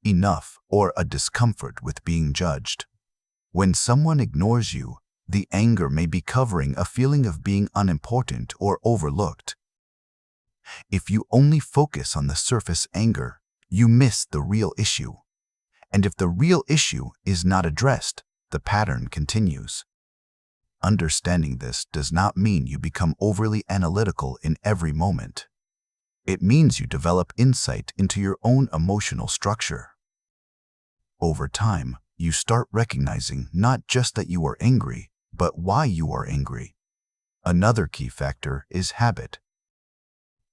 enough, or a discomfort with being judged. When someone ignores you, the anger may be covering a feeling of being unimportant or overlooked. If you only focus on the surface anger, you miss the real issue. And if the real issue is not addressed, the pattern continues. Understanding this does not mean you become overly analytical in every moment. It means you develop insight into your own emotional structure. Over time, you start recognizing not just that you are angry, but why you are angry. Another key factor is habit.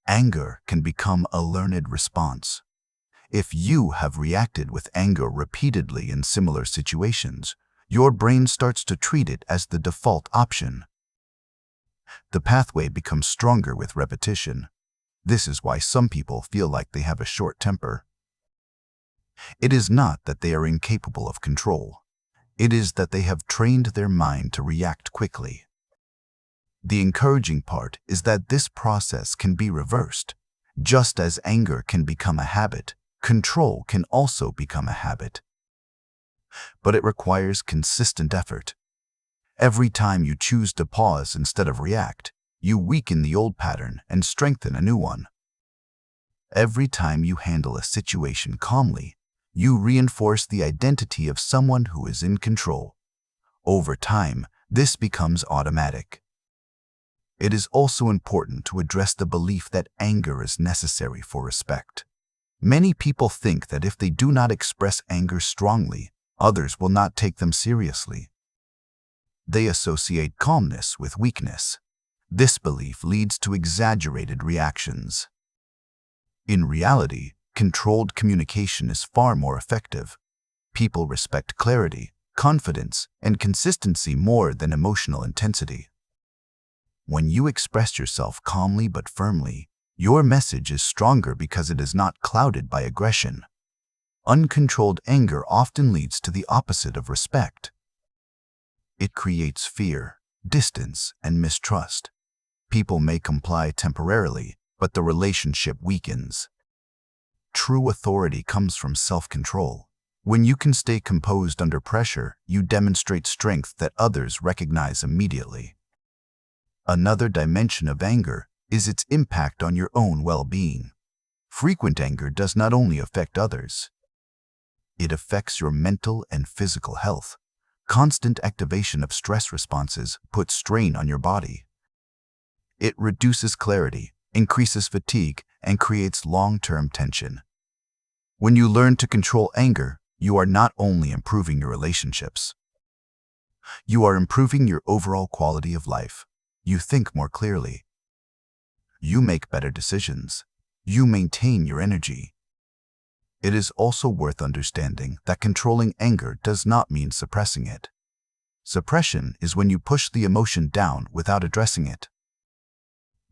Anger can become a learned response. If you have reacted with anger repeatedly in similar situations, your brain starts to treat it as the default option. The pathway becomes stronger with repetition. This is why some people feel like they have a short temper. It is not that they are incapable of control. It is that they have trained their mind to react quickly. The encouraging part is that this process can be reversed. Just as anger can become a habit, control can also become a habit. But it requires consistent effort. Every time you choose to pause instead of react, you weaken the old pattern and strengthen a new one. Every time you handle a situation calmly, you reinforce the identity of someone who is in control. Over time, this becomes automatic. It is also important to address the belief that anger is necessary for respect. Many people think that if they do not express anger strongly, others will not take them seriously. They associate calmness with weakness. This belief leads to exaggerated reactions. In reality, controlled communication is far more effective. People respect clarity, confidence, and consistency more than emotional intensity. When you express yourself calmly but firmly, your message is stronger because it is not clouded by aggression. Uncontrolled anger often leads to the opposite of respect. It creates fear, distance, and mistrust. People may comply temporarily, but the relationship weakens. True authority comes from self-control. When you can stay composed under pressure, you demonstrate strength that others recognize immediately. Another dimension of anger is its impact on your own well-being. Frequent anger does not only affect others. It affects your mental and physical health. Constant activation of stress responses puts strain on your body. It reduces clarity, increases fatigue, and creates long-term tension. When you learn to control anger, you are not only improving your relationships. You are improving your overall quality of life. You think more clearly. You make better decisions. You maintain your energy. It is also worth understanding that controlling anger does not mean suppressing it. Suppression is when you push the emotion down without addressing it.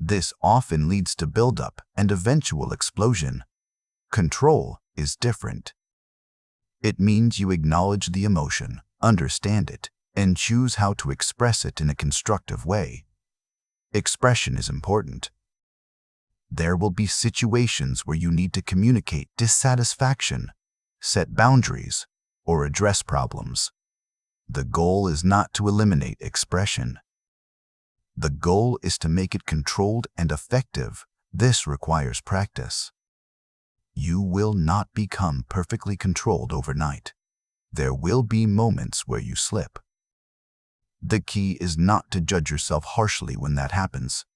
This often leads to buildup and eventual explosion. Control is different. It means you acknowledge the emotion, understand it, and choose how to express it in a constructive way. Expression is important. There will be situations where you need to communicate dissatisfaction, set boundaries, or address problems. The goal is not to eliminate expression. The goal is to make it controlled and effective. This requires practice. You will not become perfectly controlled overnight. There will be moments where you slip. The key is not to judge yourself harshly when that happens.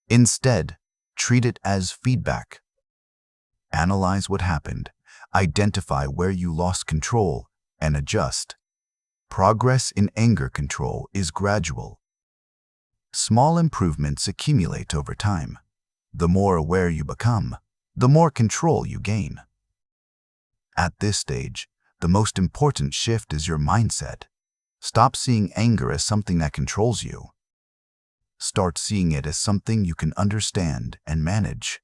Instead, treat it as feedback. Analyze what happened, identify where you lost control, and adjust. Progress in anger control is gradual. Small improvements accumulate over time. The more aware you become, the more control you gain. At this stage, the most important shift is your mindset. Stop seeing anger as something that controls you. Start seeing it as something you can understand and manage.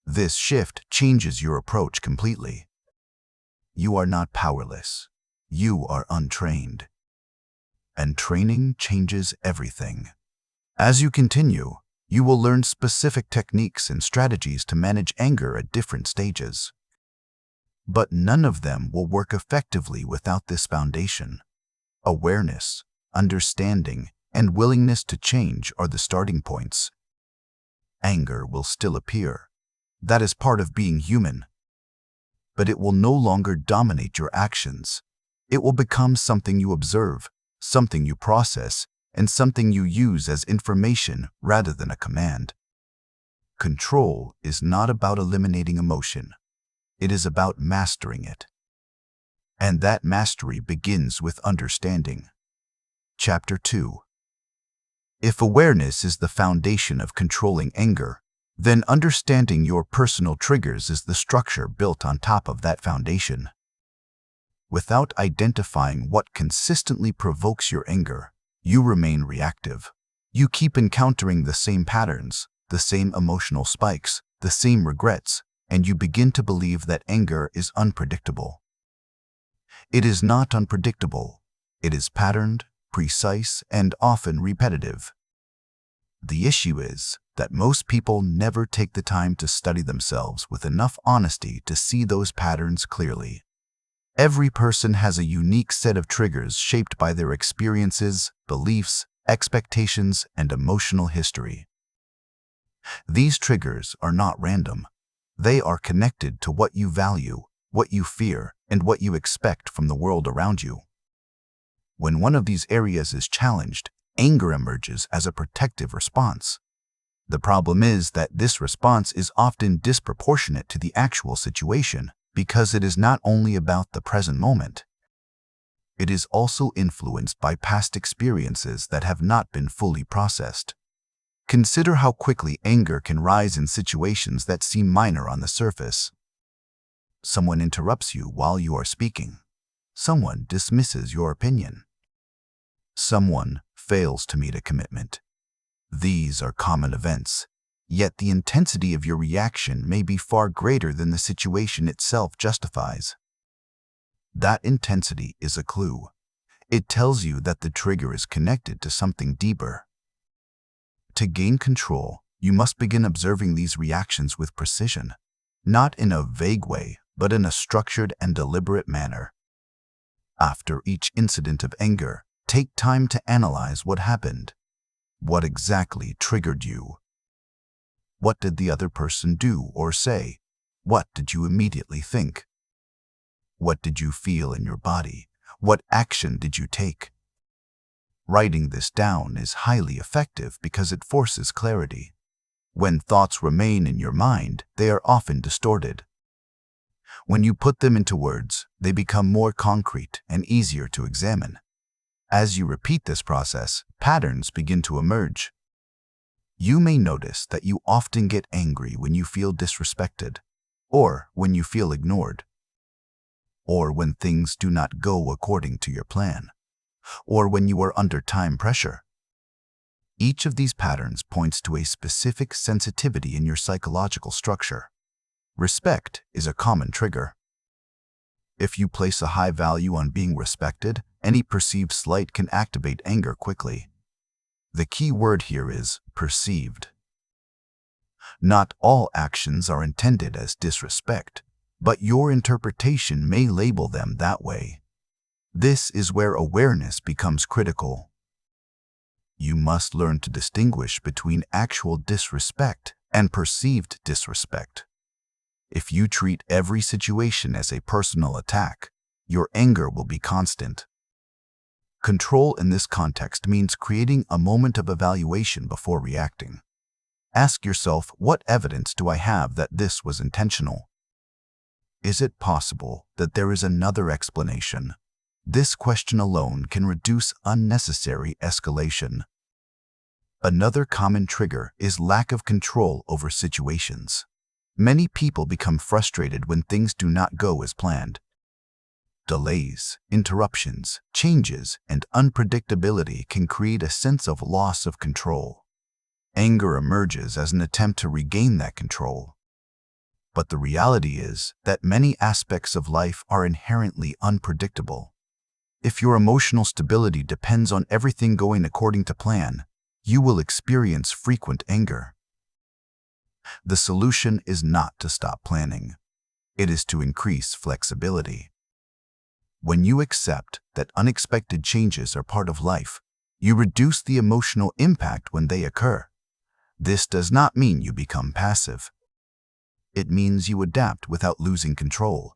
This shift changes your approach completely. You are not powerless. You are untrained. And training changes everything. As you continue, you will learn specific techniques and strategies to manage anger at different stages. But none of them will work effectively without this foundation. Awareness, understanding, and willingness to change are the starting points. Anger will still appear. That is part of being human. But it will no longer dominate your actions. It will become something you observe, something you process, and something you use as information rather than a command. Control is not about eliminating emotion. It is about mastering it. And that mastery begins with understanding. Chapter 2. If awareness is the foundation of controlling anger, then understanding your personal triggers is the structure built on top of that foundation. Without identifying what consistently provokes your anger, you remain reactive. You keep encountering the same patterns, the same emotional spikes, the same regrets, and you begin to believe that anger is unpredictable. It is not unpredictable. It is patterned, precise, and often repetitive. The issue is that most people never take the time to study themselves with enough honesty to see those patterns clearly. Every person has a unique set of triggers shaped by their experiences, beliefs, expectations, and emotional history. These triggers are not random. They are connected to what you value, what you fear, and what you expect from the world around you. When one of these areas is challenged, anger emerges as a protective response. The problem is that this response is often disproportionate to the actual situation because it is not only about the present moment. It is also influenced by past experiences that have not been fully processed. Consider how quickly anger can rise in situations that seem minor on the surface. Someone interrupts you while you are speaking. Someone dismisses your opinion. Someone fails to meet a commitment. These are common events, yet the intensity of your reaction may be far greater than the situation itself justifies. That intensity is a clue. It tells you that the trigger is connected to something deeper. To gain control, you must begin observing these reactions with precision, not in a vague way, but in a structured and deliberate manner. After each incident of anger, take time to analyze what happened. What exactly triggered you? What did the other person do or say? What did you immediately think? What did you feel in your body? What action did you take? Writing this down is highly effective because it forces clarity. When thoughts remain in your mind, they are often distorted. When you put them into words, they become more concrete and easier to examine. As you repeat this process, patterns begin to emerge. You may notice that you often get angry when you feel disrespected, or when you feel ignored, or when things do not go according to your plan, or when you are under time pressure. Each of these patterns points to a specific sensitivity in your psychological structure. Respect is a common trigger. If you place a high value on being respected, any perceived slight can activate anger quickly. The key word here is perceived. Not all actions are intended as disrespect, but your interpretation may label them that way. This is where awareness becomes critical. You must learn to distinguish between actual disrespect and perceived disrespect. If you treat every situation as a personal attack, your anger will be constant. Control in this context means creating a moment of evaluation before reacting. Ask yourself, what evidence do I have that this was intentional? Is it possible that there is another explanation? This question alone can reduce unnecessary escalation. Another common trigger is lack of control over situations. Many people become frustrated when things do not go as planned. Delays, interruptions, changes, and unpredictability can create a sense of loss of control. Anger emerges as an attempt to regain that control. But the reality is that many aspects of life are inherently unpredictable. If your emotional stability depends on everything going according to plan, you will experience frequent anger. The solution is not to stop planning. It is to increase flexibility. When you accept that unexpected changes are part of life, you reduce the emotional impact when they occur. This does not mean you become passive. It means you adapt without losing control.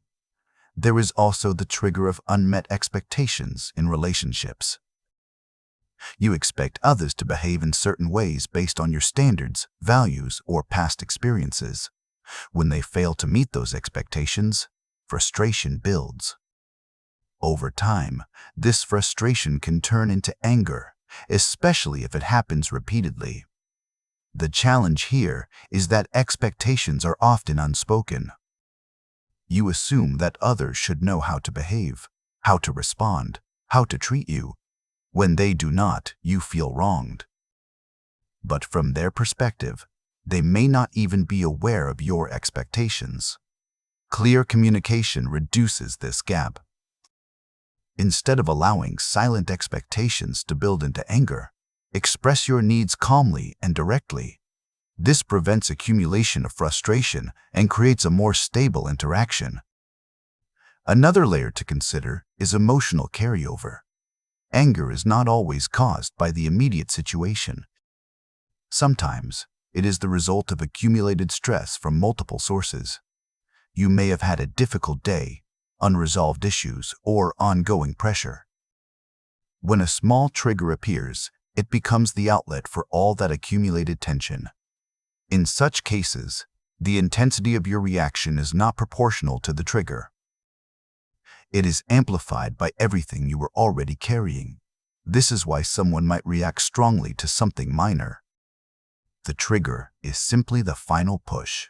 There is also the trigger of unmet expectations in relationships. You expect others to behave in certain ways based on your standards, values, or past experiences. When they fail to meet those expectations, frustration builds. Over time, this frustration can turn into anger, especially if it happens repeatedly. The challenge here is that expectations are often unspoken. You assume that others should know how to behave, how to respond, how to treat you. When they do not, you feel wronged. But from their perspective, they may not even be aware of your expectations. Clear communication reduces this gap. Instead of allowing silent expectations to build into anger, express your needs calmly and directly. This prevents accumulation of frustration and creates a more stable interaction. Another layer to consider is emotional carryover. Anger is not always caused by the immediate situation. Sometimes, it is the result of accumulated stress from multiple sources. You may have had a difficult day, unresolved issues, or ongoing pressure. When a small trigger appears, it becomes the outlet for all that accumulated tension. In such cases, the intensity of your reaction is not proportional to the trigger. It is amplified by everything you were already carrying. This is why someone might react strongly to something minor. The trigger is simply the final push.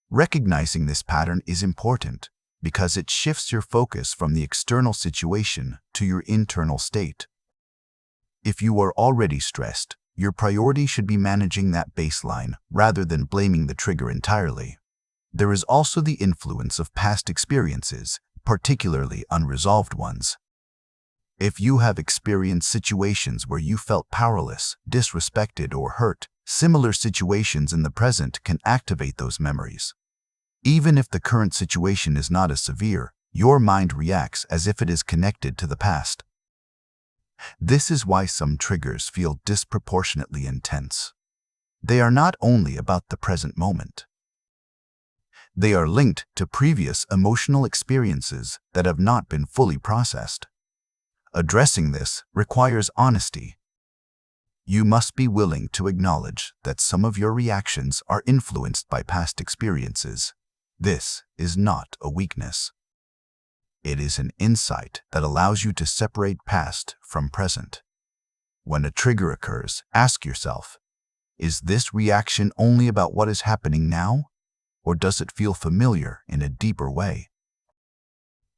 Recognizing this pattern is important because it shifts your focus from the external situation to your internal state. If you are already stressed, your priority should be managing that baseline rather than blaming the trigger entirely. There is also the influence of past experiences, particularly unresolved ones. If you have experienced situations where you felt powerless, disrespected, or hurt, similar situations in the present can activate those memories. Even if the current situation is not as severe, your mind reacts as if it is connected to the past. This is why some triggers feel disproportionately intense. They are not only about the present moment. They are linked to previous emotional experiences that have not been fully processed. Addressing this requires honesty. You must be willing to acknowledge that some of your reactions are influenced by past experiences. This is not a weakness. It is an insight that allows you to separate past from present. When a trigger occurs, ask yourself, is this reaction only about what is happening now, or does it feel familiar in a deeper way?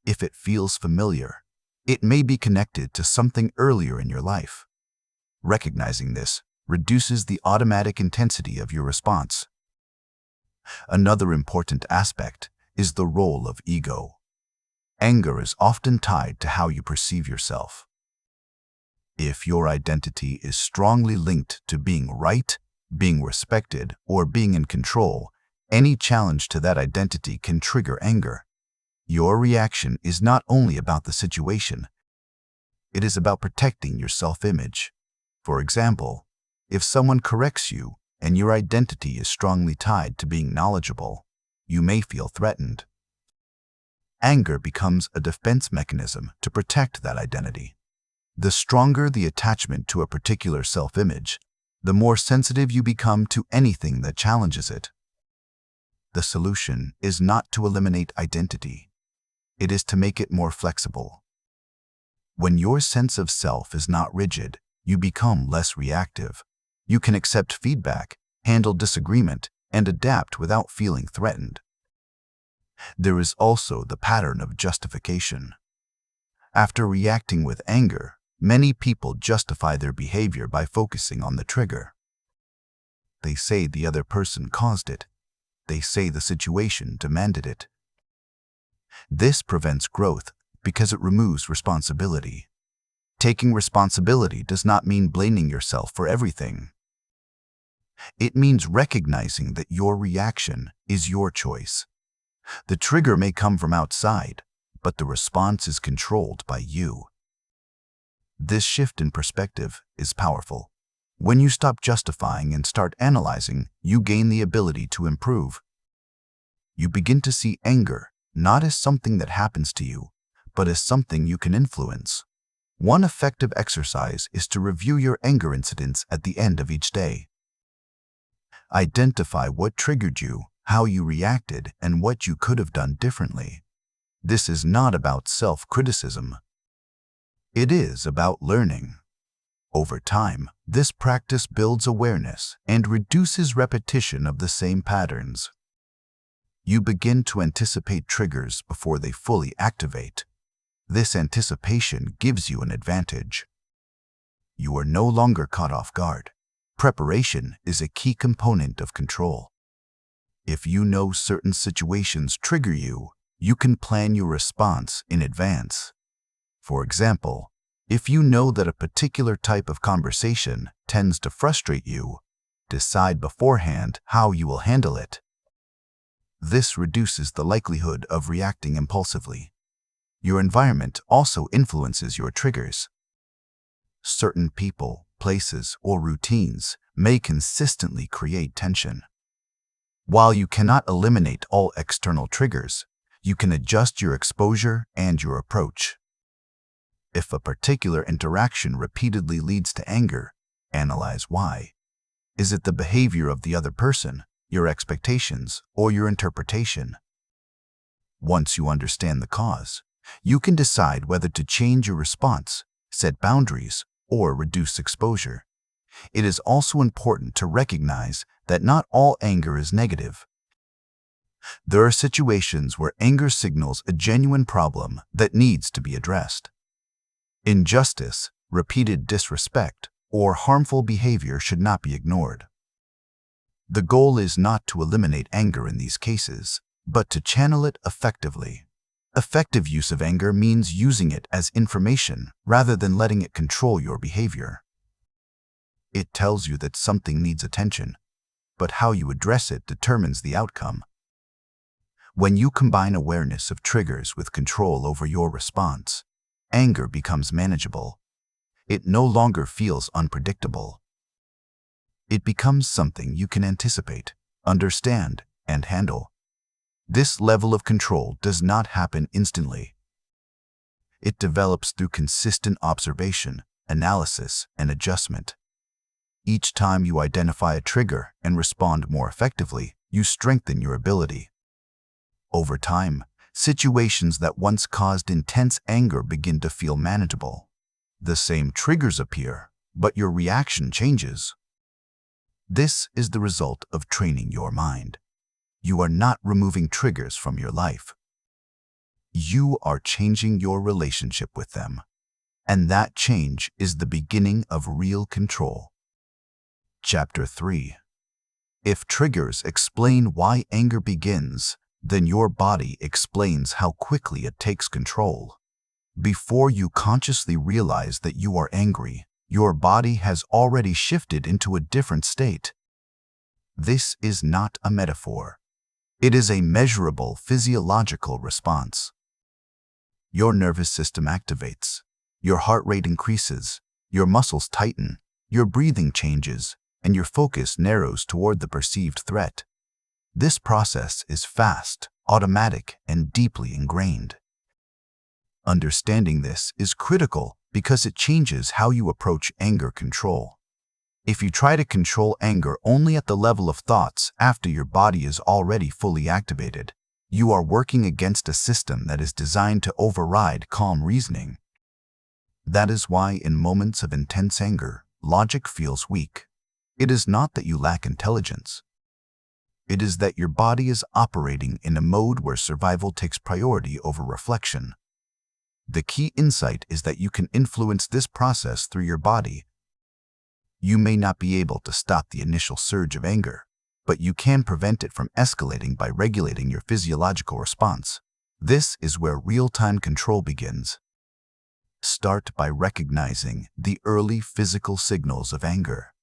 If it feels familiar, it may be connected to something earlier in your life. Recognizing this reduces the automatic intensity of your response. Another important aspect is the role of ego. Anger is often tied to how you perceive yourself. If your identity is strongly linked to being right, being respected, or being in control, any challenge to that identity can trigger anger. Your reaction is not only about the situation, it is about protecting your self-image. For example, if someone corrects you and your identity is strongly tied to being knowledgeable, you may feel threatened. Anger becomes a defense mechanism to protect that identity. The stronger the attachment to a particular self-image, the more sensitive you become to anything that challenges it. The solution is not to eliminate identity. It is to make it more flexible. When your sense of self is not rigid, you become less reactive. You can accept feedback, handle disagreement, and adapt without feeling threatened. There is also the pattern of justification. After reacting with anger, many people justify their behavior by focusing on the trigger. They say the other person caused it. They say the situation demanded it. This prevents growth because it removes responsibility. Taking responsibility does not mean blaming yourself for everything. It means recognizing that your reaction is your choice. The trigger may come from outside, but the response is controlled by you. This shift in perspective is powerful. When you stop justifying and start analyzing, you gain the ability to improve. You begin to see anger not as something that happens to you, but as something you can influence. One effective exercise is to review your anger incidents at the end of each day. Identify what triggered you, how you reacted, and what you could have done differently. This is not about self-criticism. It is about learning. Over time, this practice builds awareness and reduces repetition of the same patterns. You begin to anticipate triggers before they fully activate. This anticipation gives you an advantage. You are no longer caught off guard. Preparation is a key component of control. If you know certain situations trigger you, you can plan your response in advance. For example, if you know that a particular type of conversation tends to frustrate you, decide beforehand how you will handle it. This reduces the likelihood of reacting impulsively. Your environment also influences your triggers. Certain people, places, or routines may consistently create tension. While you cannot eliminate all external triggers, you can adjust your exposure and your approach. If a particular interaction repeatedly leads to anger, analyze why. Is it the behavior of the other person, your expectations, or your interpretation? Once you understand the cause, you can decide whether to change your response, set boundaries, or reduce exposure. It is also important to recognize that not all anger is negative. There are situations where anger signals a genuine problem that needs to be addressed. Injustice, repeated disrespect, or harmful behavior should not be ignored. The goal is not to eliminate anger in these cases, but to channel it effectively. Effective use of anger means using it as information rather than letting it control your behavior. It tells you that something needs attention, but how you address it determines the outcome. When you combine awareness of triggers with control over your response, anger becomes manageable. It no longer feels unpredictable. It becomes something you can anticipate, understand, and handle. This level of control does not happen instantly. It develops through consistent observation, analysis, and adjustment. Each time you identify a trigger and respond more effectively, you strengthen your ability. Over time, situations that once caused intense anger begin to feel manageable. The same triggers appear, but your reaction changes. This is the result of training your mind. You are not removing triggers from your life. You are changing your relationship with them. And that change is the beginning of real control. Chapter 3. If triggers explain why anger begins, then your body explains how quickly it takes control. Before you consciously realize that you are angry, your body has already shifted into a different state. This is not a metaphor. It is a measurable physiological response. Your nervous system activates, your heart rate increases, your muscles tighten, your breathing changes, and your focus narrows toward the perceived threat. This process is fast, automatic, and deeply ingrained. Understanding this is critical because it changes how you approach anger control. If you try to control anger only at the level of thoughts after your body is already fully activated, you are working against a system that is designed to override calm reasoning. That is why in moments of intense anger, logic feels weak. It is not that you lack intelligence. It is that your body is operating in a mode where survival takes priority over reflection. The key insight is that you can influence this process through your body. You may not be able to stop the initial surge of anger, but you can prevent it from escalating by regulating your physiological response. This is where real-time control begins. Start by recognizing the early physical signals of anger.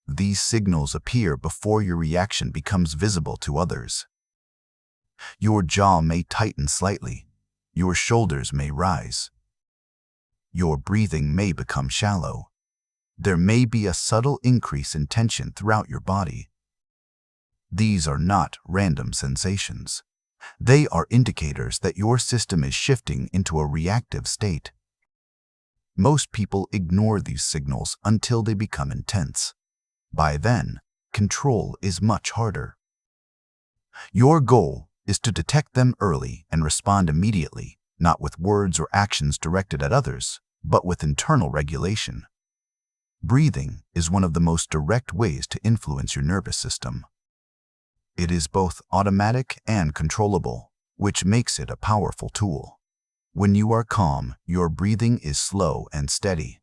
These signals appear before your reaction becomes visible to others. Your jaw may tighten slightly. Your shoulders may rise. Your breathing may become shallow. There may be a subtle increase in tension throughout your body. These are not random sensations. They are indicators that your system is shifting into a reactive state. Most people ignore these signals until they become intense. By then, control is much harder. Your goal is to detect them early and respond immediately, not with words or actions directed at others, but with internal regulation. Breathing is one of the most direct ways to influence your nervous system. It is both automatic and controllable, which makes it a powerful tool. When you are calm, your breathing is slow and steady.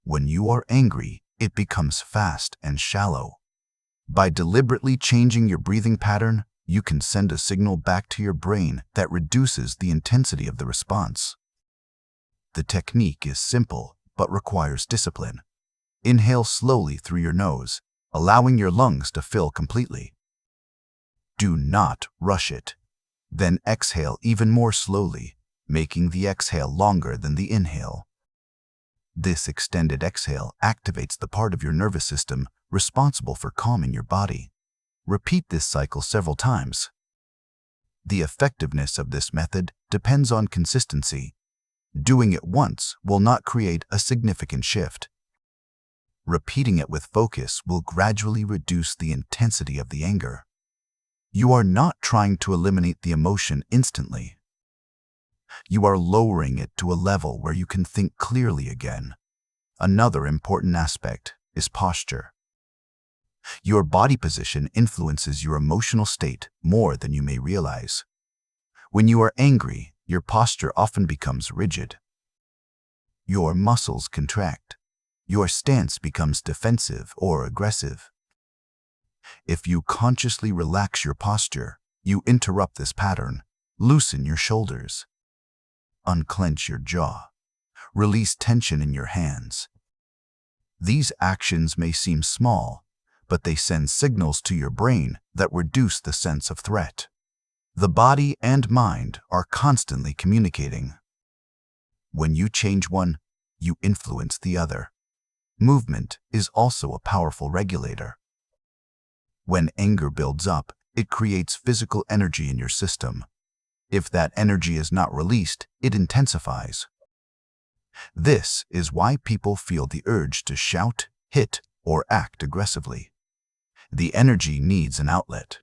When you are angry, it becomes fast and shallow. By deliberately changing your breathing pattern, you can send a signal back to your brain that reduces the intensity of the response. The technique is simple but requires discipline. Inhale slowly through your nose, allowing your lungs to fill completely. Do not rush it. Then exhale even more slowly, making the exhale longer than the inhale. This extended exhale activates the part of your nervous system responsible for calming your body. Repeat this cycle several times. The effectiveness of this method depends on consistency. Doing it once will not create a significant shift. Repeating it with focus will gradually reduce the intensity of the anger. You are not trying to eliminate the emotion instantly. You are lowering it to a level where you can think clearly again. Another important aspect is posture. Your body position influences your emotional state more than you may realize. When you are angry, your posture often becomes rigid. Your muscles contract. Your stance becomes defensive or aggressive. If you consciously relax your posture, you interrupt this pattern. Loosen your shoulders. Unclench your jaw. Release tension in your hands. These actions may seem small, but they send signals to your brain that reduce the sense of threat. The body and mind are constantly communicating. When you change one, you influence the other. Movement is also a powerful regulator. When anger builds up, it creates physical energy in your system. If that energy is not released, it intensifies. This is why people feel the urge to shout, hit, or act aggressively. The energy needs an outlet.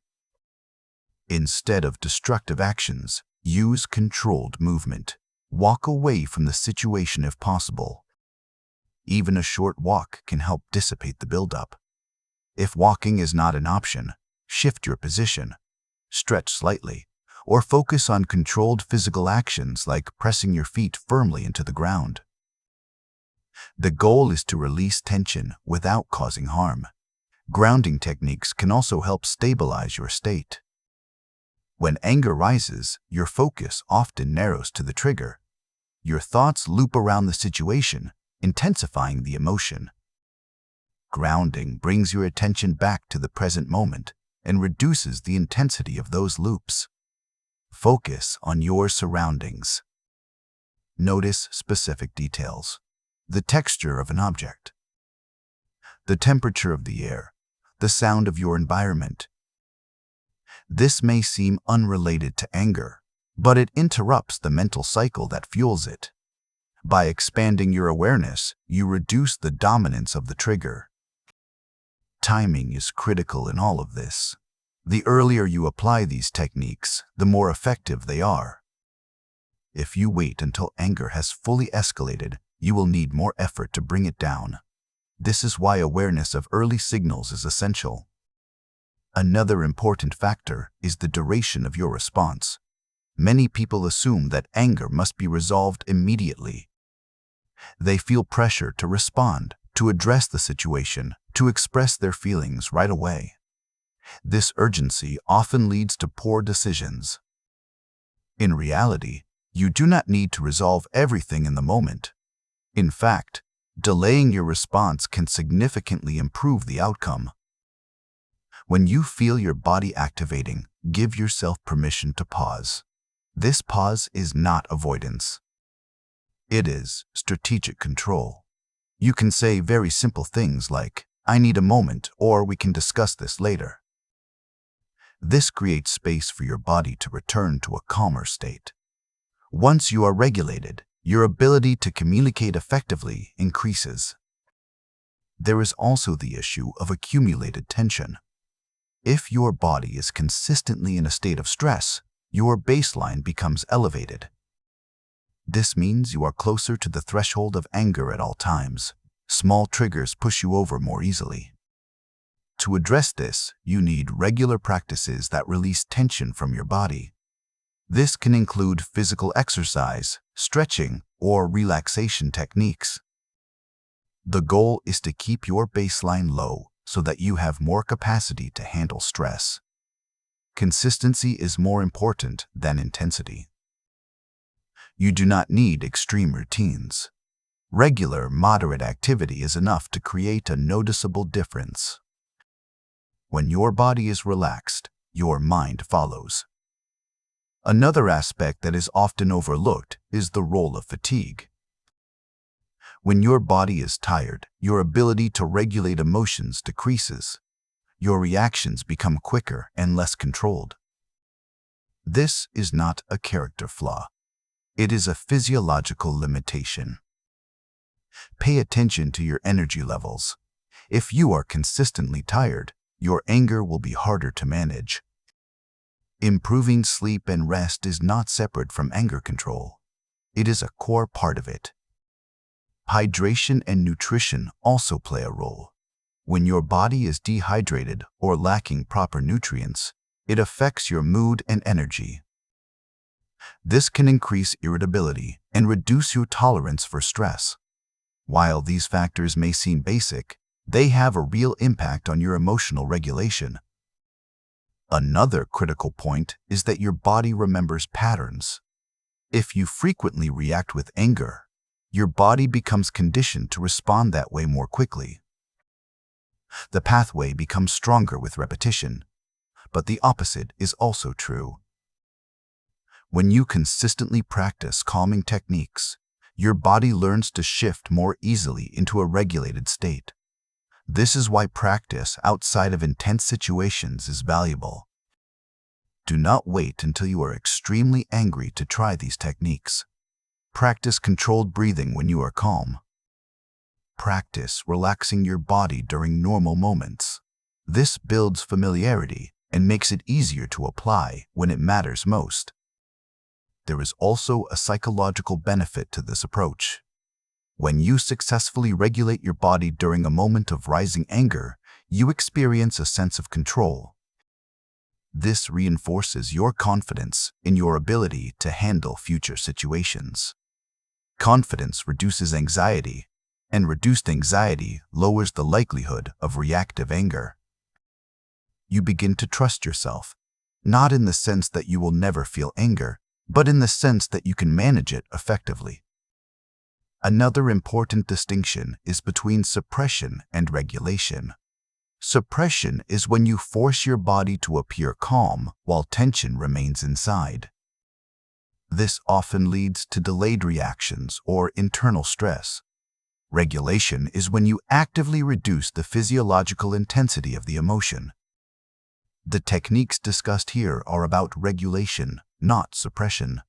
Instead of destructive actions, use controlled movement. Walk away from the situation if possible. Even a short walk can help dissipate the buildup. If walking is not an option, shift your position, stretch slightly, or focus on controlled physical actions like pressing your feet firmly into the ground. The goal is to release tension without causing harm. Grounding techniques can also help stabilize your state. When anger rises, your focus often narrows to the trigger. Your thoughts loop around the situation, intensifying the emotion. Grounding brings your attention back to the present moment and reduces the intensity of those loops. Focus on your surroundings. Notice specific details. The texture of an object, the temperature of the air, the sound of your environment. This may seem unrelated to anger, but it interrupts the mental cycle that fuels it. By expanding your awareness, you reduce the dominance of the trigger. Timing is critical in all of this. The earlier you apply these techniques, the more effective they are. If you wait until anger has fully escalated, you will need more effort to bring it down. This is why awareness of early signals is essential. Another important factor is the duration of your response. Many people assume that anger must be resolved immediately. They feel pressure to respond, to address the situation, to express their feelings right away. This urgency often leads to poor decisions. In reality, you do not need to resolve everything in the moment. In fact, delaying your response can significantly improve the outcome. When you feel your body activating, give yourself permission to pause. This pause is not avoidance. It is strategic control. You can say very simple things like, "I need a moment," or "We can discuss this later." This creates space for your body to return to a calmer state. Once you are regulated, your ability to communicate effectively increases. There is also the issue of accumulated tension. If your body is consistently in a state of stress, your baseline becomes elevated. This means you are closer to the threshold of anger at all times. Small triggers push you over more easily. To address this, you need regular practices that release tension from your body. This can include physical exercise, stretching, or relaxation techniques. The goal is to keep your baseline low so that you have more capacity to handle stress. Consistency is more important than intensity. You do not need extreme routines. Regular, moderate activity is enough to create a noticeable difference. When your body is relaxed, your mind follows. Another aspect that is often overlooked is the role of fatigue. When your body is tired, your ability to regulate emotions decreases. Your reactions become quicker and less controlled. This is not a character flaw. It is a physiological limitation. Pay attention to your energy levels. If you are consistently tired, your anger will be harder to manage. Improving sleep and rest is not separate from anger control. It is a core part of it. Hydration and nutrition also play a role. When your body is dehydrated or lacking proper nutrients, it affects your mood and energy. This can increase irritability and reduce your tolerance for stress. While these factors may seem basic, they have a real impact on your emotional regulation. Another critical point is that your body remembers patterns. If you frequently react with anger, your body becomes conditioned to respond that way more quickly. The pathway becomes stronger with repetition, but the opposite is also true. When you consistently practice calming techniques, your body learns to shift more easily into a regulated state. This is why practice outside of intense situations is valuable. Do not wait until you are extremely angry to try these techniques. Practice controlled breathing when you are calm. Practice relaxing your body during normal moments. This builds familiarity and makes it easier to apply when it matters most. There is also a psychological benefit to this approach. When you successfully regulate your body during a moment of rising anger, you experience a sense of control. This reinforces your confidence in your ability to handle future situations. Confidence reduces anxiety, and reduced anxiety lowers the likelihood of reactive anger. You begin to trust yourself, not in the sense that you will never feel anger, but in the sense that you can manage it effectively. Another important distinction is between suppression and regulation. Suppression is when you force your body to appear calm while tension remains inside. This often leads to delayed reactions or internal stress. Regulation is when you actively reduce the physiological intensity of the emotion. The techniques discussed here are about regulation, not suppression.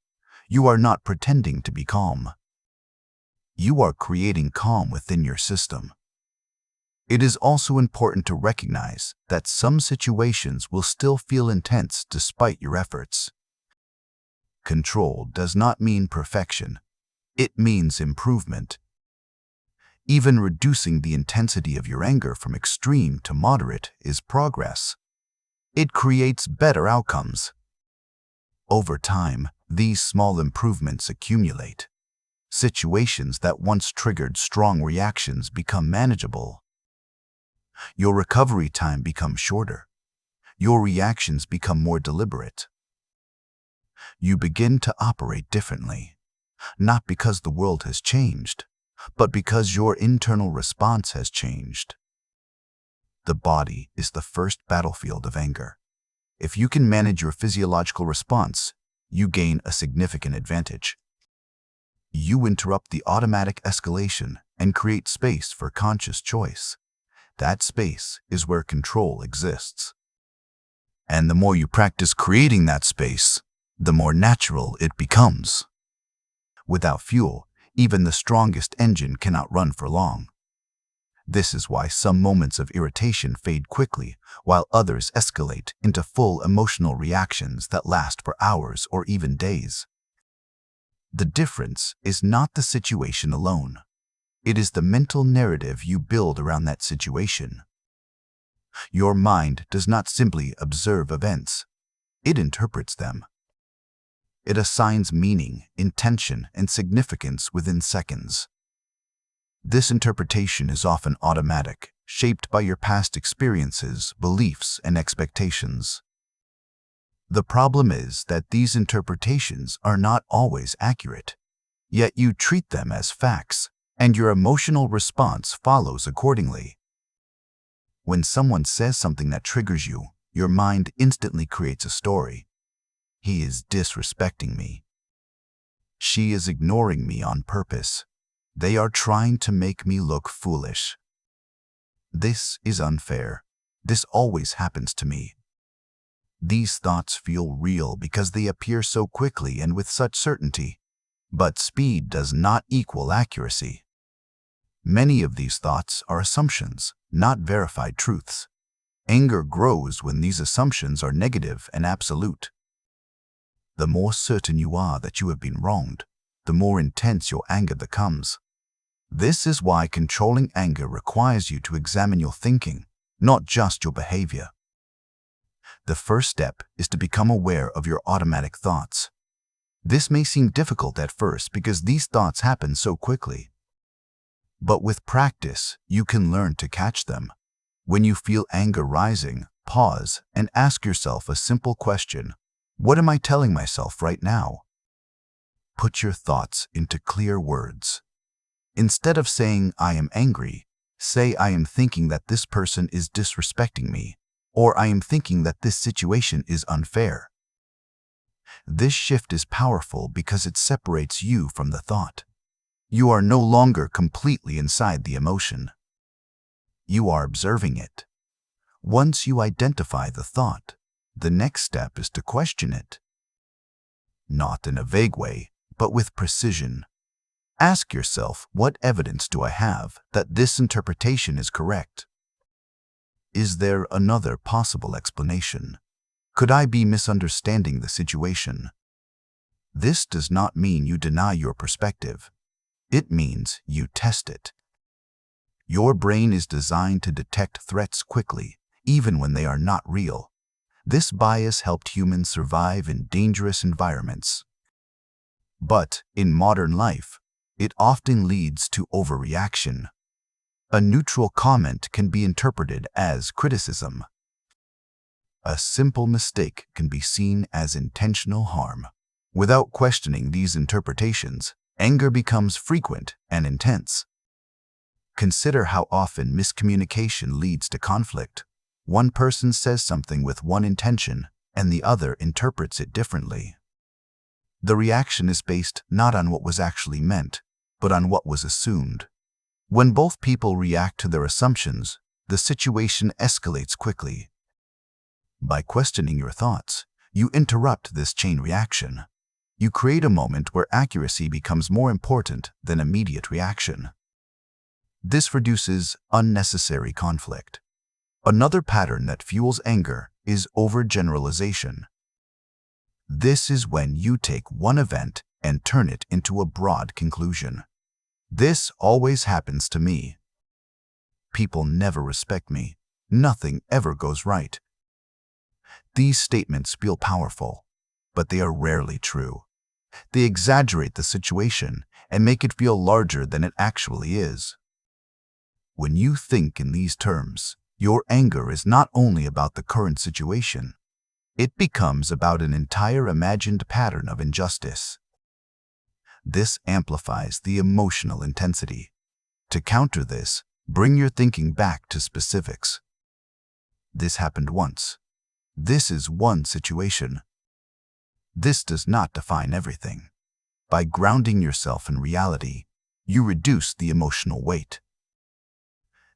You are not pretending to be calm. You are creating calm within your system. It is also important to recognize that some situations will still feel intense despite your efforts. Control does not mean perfection. It means improvement. Even reducing the intensity of your anger from extreme to moderate is progress. It creates better outcomes. Over time, these small improvements accumulate. Situations that once triggered strong reactions become manageable. Your recovery time becomes shorter. Your reactions become more deliberate. You begin to operate differently, not because the world has changed, but because your internal response has changed. The body is the first battlefield of anger. If you can manage your physiological response, you gain a significant advantage. You interrupt the automatic escalation and create space for conscious choice. That space is where control exists. And the more you practice creating that space, the more natural it becomes. Without fuel, even the strongest engine cannot run for long. This is why some moments of irritation fade quickly, while others escalate into full emotional reactions that last for hours or even days. The difference is not the situation alone. It is the mental narrative you build around that situation. Your mind does not simply observe events. It interprets them. It assigns meaning, intention, and significance within seconds. This interpretation is often automatic, shaped by your past experiences, beliefs, and expectations. The problem is that these interpretations are not always accurate, yet you treat them as facts, and your emotional response follows accordingly. When someone says something that triggers you, your mind instantly creates a story. He is disrespecting me. She is ignoring me on purpose. They are trying to make me look foolish. This is unfair. This always happens to me. These thoughts feel real because they appear so quickly and with such certainty. But speed does not equal accuracy. Many of these thoughts are assumptions, not verified truths. Anger grows when these assumptions are negative and absolute. The more certain you are that you have been wronged, the more intense your anger becomes. This is why controlling anger requires you to examine your thinking, not just your behavior. The first step is to become aware of your automatic thoughts. This may seem difficult at first because these thoughts happen so quickly. But with practice, you can learn to catch them. When you feel anger rising, pause and ask yourself a simple question. What am I telling myself right now? Put your thoughts into clear words. Instead of saying, I am angry, say, I am thinking that this person is disrespecting me, or I am thinking that this situation is unfair. This shift is powerful because it separates you from the thought. You are no longer completely inside the emotion. You are observing it. Once you identify the thought, the next step is to question it. Not in a vague way, but with precision. Ask yourself, what evidence do I have that this interpretation is correct? Is there another possible explanation? Could I be misunderstanding the situation? This does not mean you deny your perspective. It means you test it. Your brain is designed to detect threats quickly, even when they are not real. This bias helped humans survive in dangerous environments. But in modern life, it often leads to overreaction. A neutral comment can be interpreted as criticism. A simple mistake can be seen as intentional harm. Without questioning these interpretations, anger becomes frequent and intense. Consider how often miscommunication leads to conflict. One person says something with one intention, and the other interprets it differently. The reaction is based not on what was actually meant, but on what was assumed. When both people react to their assumptions, the situation escalates quickly. By questioning your thoughts, you interrupt this chain reaction. You create a moment where accuracy becomes more important than immediate reaction. This reduces unnecessary conflict. Another pattern that fuels anger is overgeneralization. This is when you take one event and turn it into a broad conclusion. This always happens to me. People never respect me. Nothing ever goes right. These statements feel powerful, but they are rarely true. They exaggerate the situation and make it feel larger than it actually is. When you think in these terms, your anger is not only about the current situation. It becomes about an entire imagined pattern of injustice. This amplifies the emotional intensity. To counter this, bring your thinking back to specifics. This happened once. This is one situation. This does not define everything. By grounding yourself in reality, you reduce the emotional weight.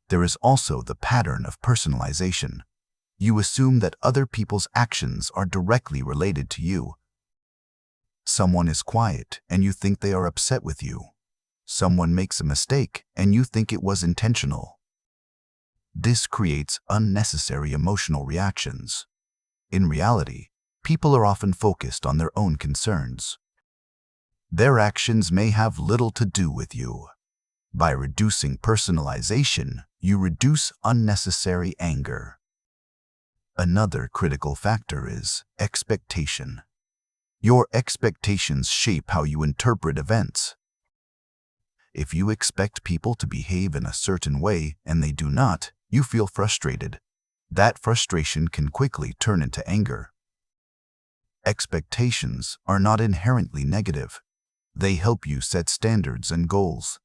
There is also the pattern of personalization. You assume that other people's actions are directly related to you. Someone is quiet and you think they are upset with you. Someone makes a mistake and you think it was intentional. This creates unnecessary emotional reactions. In reality, people are often focused on their own concerns. Their actions may have little to do with you. By reducing personalization, you reduce unnecessary anger. Another critical factor is expectation. Your expectations shape how you interpret events. If you expect people to behave in a certain way and they do not, you feel frustrated. That frustration can quickly turn into anger. Expectations are not inherently negative. They help you set standards and goals.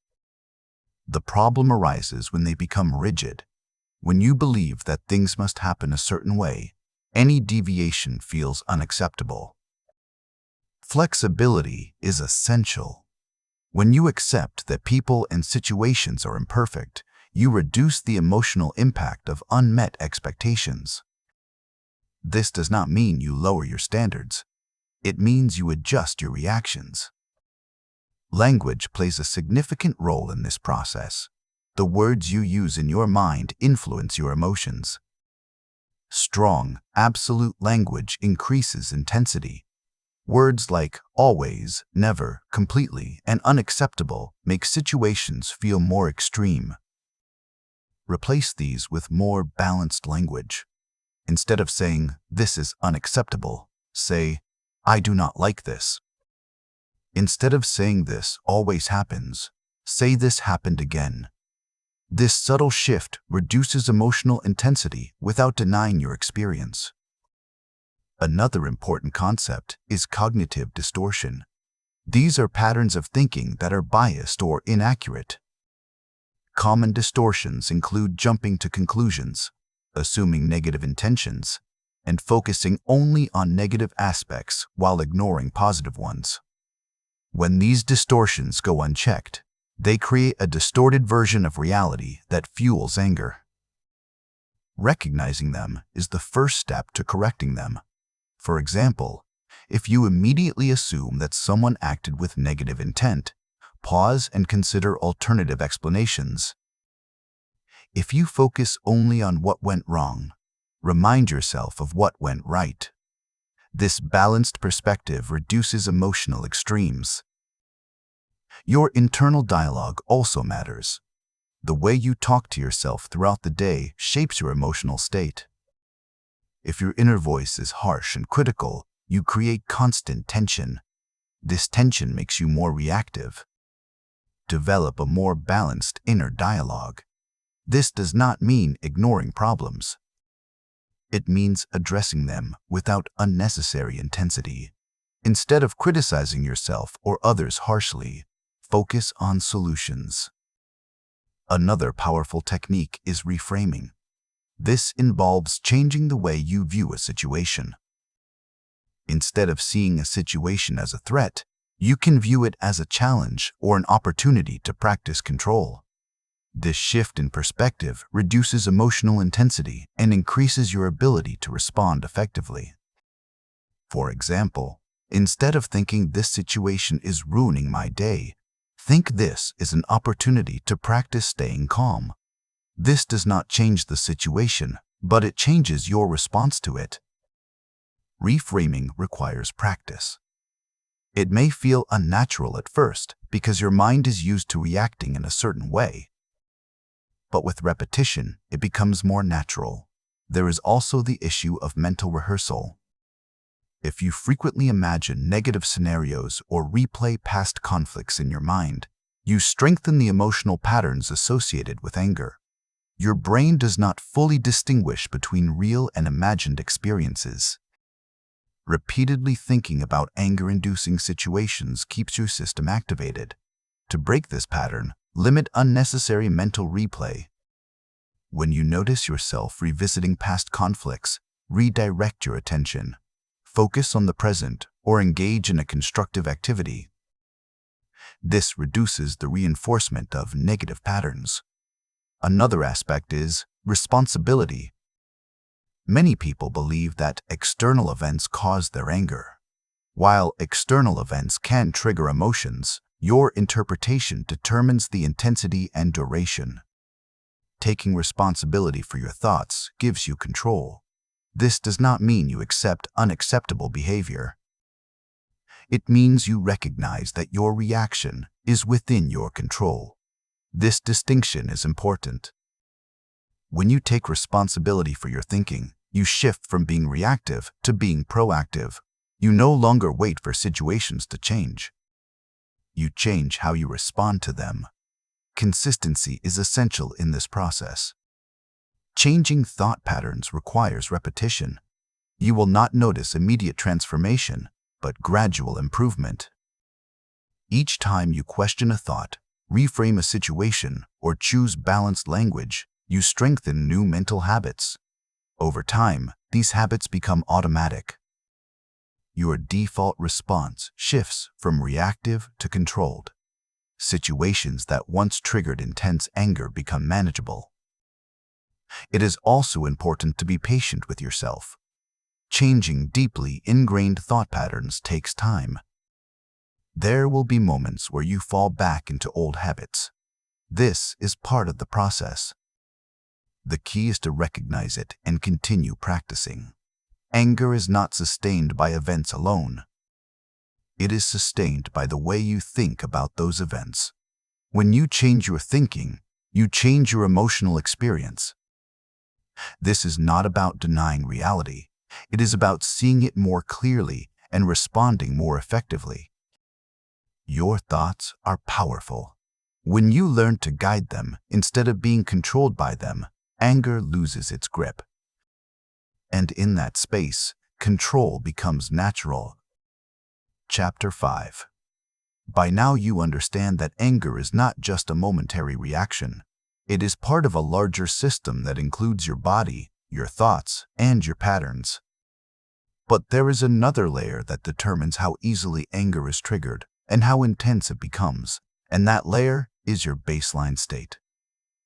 The problem arises when they become rigid. When you believe that things must happen a certain way, any deviation feels unacceptable. Flexibility is essential. When you accept that people and situations are imperfect, you reduce the emotional impact of unmet expectations. This does not mean you lower your standards. It means you adjust your reactions. Language plays a significant role in this process. The words you use in your mind influence your emotions. Strong, absolute language increases intensity. Words like always, never, completely, and unacceptable make situations feel more extreme. Replace these with more balanced language. Instead of saying, "This is unacceptable," say, "I do not like this." Instead of saying "this always happens," say "this happened again." This subtle shift reduces emotional intensity without denying your experience. Another important concept is cognitive distortion. These are patterns of thinking that are biased or inaccurate. Common distortions include jumping to conclusions, assuming negative intentions, and focusing only on negative aspects while ignoring positive ones. When these distortions go unchecked, they create a distorted version of reality that fuels anger. Recognizing them is the first step to correcting them. For example, if you immediately assume that someone acted with negative intent, pause and consider alternative explanations. If you focus only on what went wrong, remind yourself of what went right. This balanced perspective reduces emotional extremes. Your internal dialogue also matters. The way you talk to yourself throughout the day shapes your emotional state. If your inner voice is harsh and critical, you create constant tension. This tension makes you more reactive. Develop a more balanced inner dialogue. This does not mean ignoring problems. It means addressing them without unnecessary intensity. Instead of criticizing yourself or others harshly, focus on solutions. Another powerful technique is reframing. This involves changing the way you view a situation. Instead of seeing a situation as a threat, you can view it as a challenge or an opportunity to practice control. This shift in perspective reduces emotional intensity and increases your ability to respond effectively. For example, instead of thinking "this situation is ruining my day," think "this is an opportunity to practice staying calm." This does not change the situation, but it changes your response to it. Reframing requires practice. It may feel unnatural at first because your mind is used to reacting in a certain way. But with repetition, it becomes more natural. There is also the issue of mental rehearsal. If you frequently imagine negative scenarios or replay past conflicts in your mind, you strengthen the emotional patterns associated with anger. Your brain does not fully distinguish between real and imagined experiences. Repeatedly thinking about anger-inducing situations keeps your system activated. To break this pattern, limit unnecessary mental replay. When you notice yourself revisiting past conflicts, redirect your attention. Focus on the present or engage in a constructive activity. This reduces the reinforcement of negative patterns. Another aspect is responsibility. Many people believe that external events cause their anger. While external events can trigger emotions, your interpretation determines the intensity and duration. Taking responsibility for your thoughts gives you control. This does not mean you accept unacceptable behavior. It means you recognize that your reaction is within your control. This distinction is important. When you take responsibility for your thinking, you shift from being reactive to being proactive. You no longer wait for situations to change. You change how you respond to them. Consistency is essential in this process. Changing thought patterns requires repetition. You will not notice immediate transformation, but gradual improvement. Each time you question a thought, reframe a situation, or choose balanced language, you strengthen new mental habits. Over time, these habits become automatic. Your default response shifts from reactive to controlled. Situations that once triggered intense anger become manageable. It is also important to be patient with yourself. Changing deeply ingrained thought patterns takes time. There will be moments where you fall back into old habits. This is part of the process. The key is to recognize it and continue practicing. Anger is not sustained by events alone. It is sustained by the way you think about those events. When you change your thinking, you change your emotional experience. This is not about denying reality. It is about seeing it more clearly and responding more effectively. Your thoughts are powerful. When you learn to guide them instead of being controlled by them, anger loses its grip. And in that space, control becomes natural. Chapter 5. By now you understand that anger is not just a momentary reaction. It is part of a larger system that includes your body, your thoughts, and your patterns. But there is another layer that determines how easily anger is triggered and how intense it becomes, and that layer is your baseline state.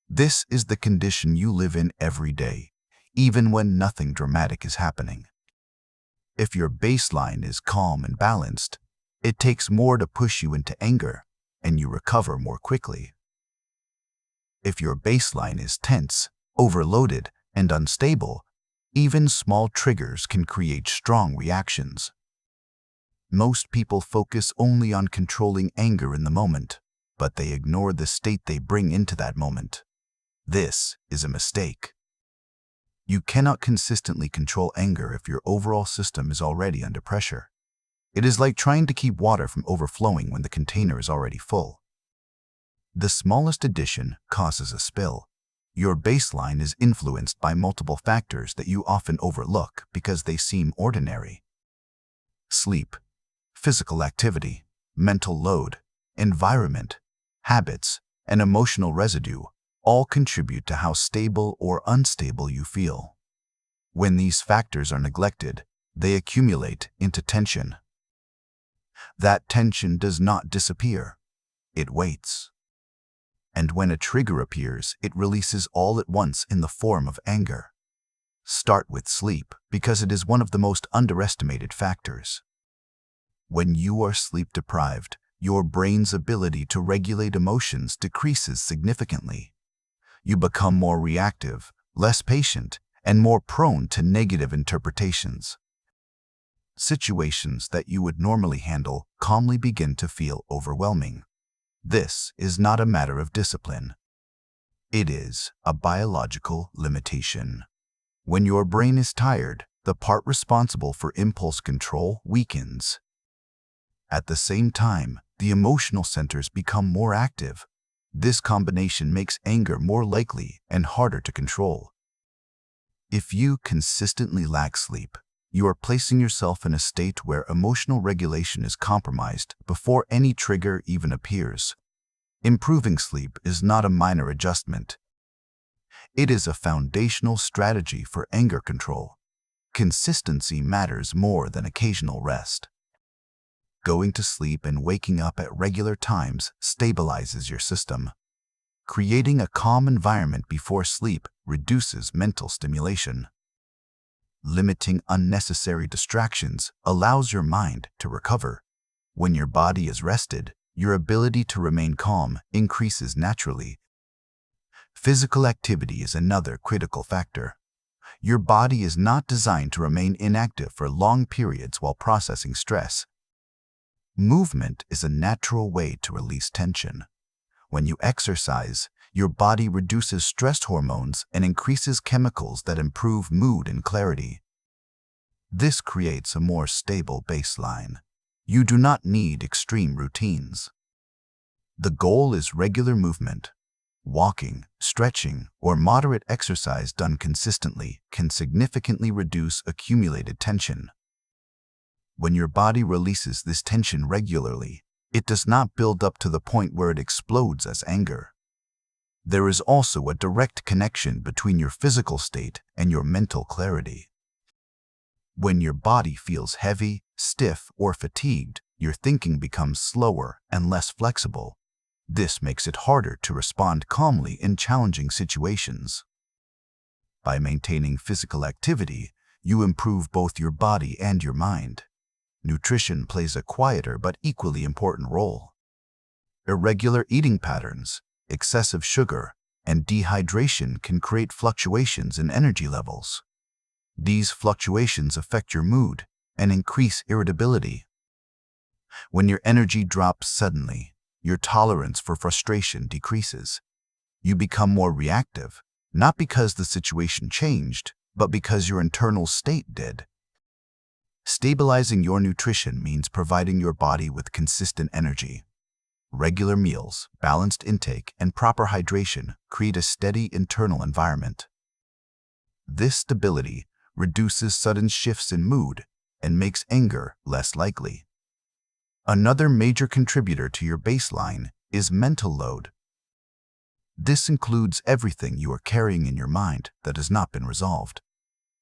This is the condition you live in every day, even when nothing dramatic is happening. If your baseline is calm and balanced, it takes more to push you into anger, and you recover more quickly. If your baseline is tense, overloaded, and unstable, even small triggers can create strong reactions. Most people focus only on controlling anger in the moment, but they ignore the state they bring into that moment. This is a mistake. You cannot consistently control anger if your overall system is already under pressure. It is like trying to keep water from overflowing when the container is already full. The smallest addition causes a spill. Your baseline is influenced by multiple factors that you often overlook because they seem ordinary. Sleep, physical activity, mental load, environment, habits, and emotional residue all contribute to how stable or unstable you feel. When these factors are neglected, they accumulate into tension. That tension does not disappear. It waits. And when a trigger appears, it releases all at once in the form of anger. Start with sleep because it is one of the most underestimated factors. When you are sleep deprived, your brain's ability to regulate emotions decreases significantly. You become more reactive, less patient, and more prone to negative interpretations. Situations that you would normally handle calmly begin to feel overwhelming. This is not a matter of discipline. It is a biological limitation. When your brain is tired, the part responsible for impulse control weakens. At the same time, the emotional centers become more active. This combination makes anger more likely and harder to control. If you consistently lack sleep, you are placing yourself in a state where emotional regulation is compromised before any trigger even appears. Improving sleep is not a minor adjustment. It is a foundational strategy for anger control. Consistency matters more than occasional rest. Going to sleep and waking up at regular times stabilizes your system. Creating a calm environment before sleep reduces mental stimulation. Limiting unnecessary distractions allows your mind to recover. When your body is rested, your ability to remain calm increases naturally. Physical activity is another critical factor. Your body is not designed to remain inactive for long periods while processing stress. Movement is a natural way to release tension. When you exercise, your body reduces stress hormones and increases chemicals that improve mood and clarity. This creates a more stable baseline. You do not need extreme routines. The goal is regular movement. Walking, stretching, or moderate exercise done consistently can significantly reduce accumulated tension. When your body releases this tension regularly, it does not build up to the point where it explodes as anger. There is also a direct connection between your physical state and your mental clarity. When your body feels heavy, stiff, or fatigued, your thinking becomes slower and less flexible. This makes it harder to respond calmly in challenging situations. By maintaining physical activity, you improve both your body and your mind. Nutrition plays a quieter but equally important role. Irregular eating patterns, excessive sugar, and dehydration can create fluctuations in energy levels. These fluctuations affect your mood and increase irritability. When your energy drops suddenly, your tolerance for frustration decreases. You become more reactive, not because the situation changed, but because your internal state did. Stabilizing your nutrition means providing your body with consistent energy. Regular meals, balanced intake, and proper hydration create a steady internal environment. This stability reduces sudden shifts in mood and makes anger less likely. Another major contributor to your baseline is mental load. This includes everything you are carrying in your mind that has not been resolved.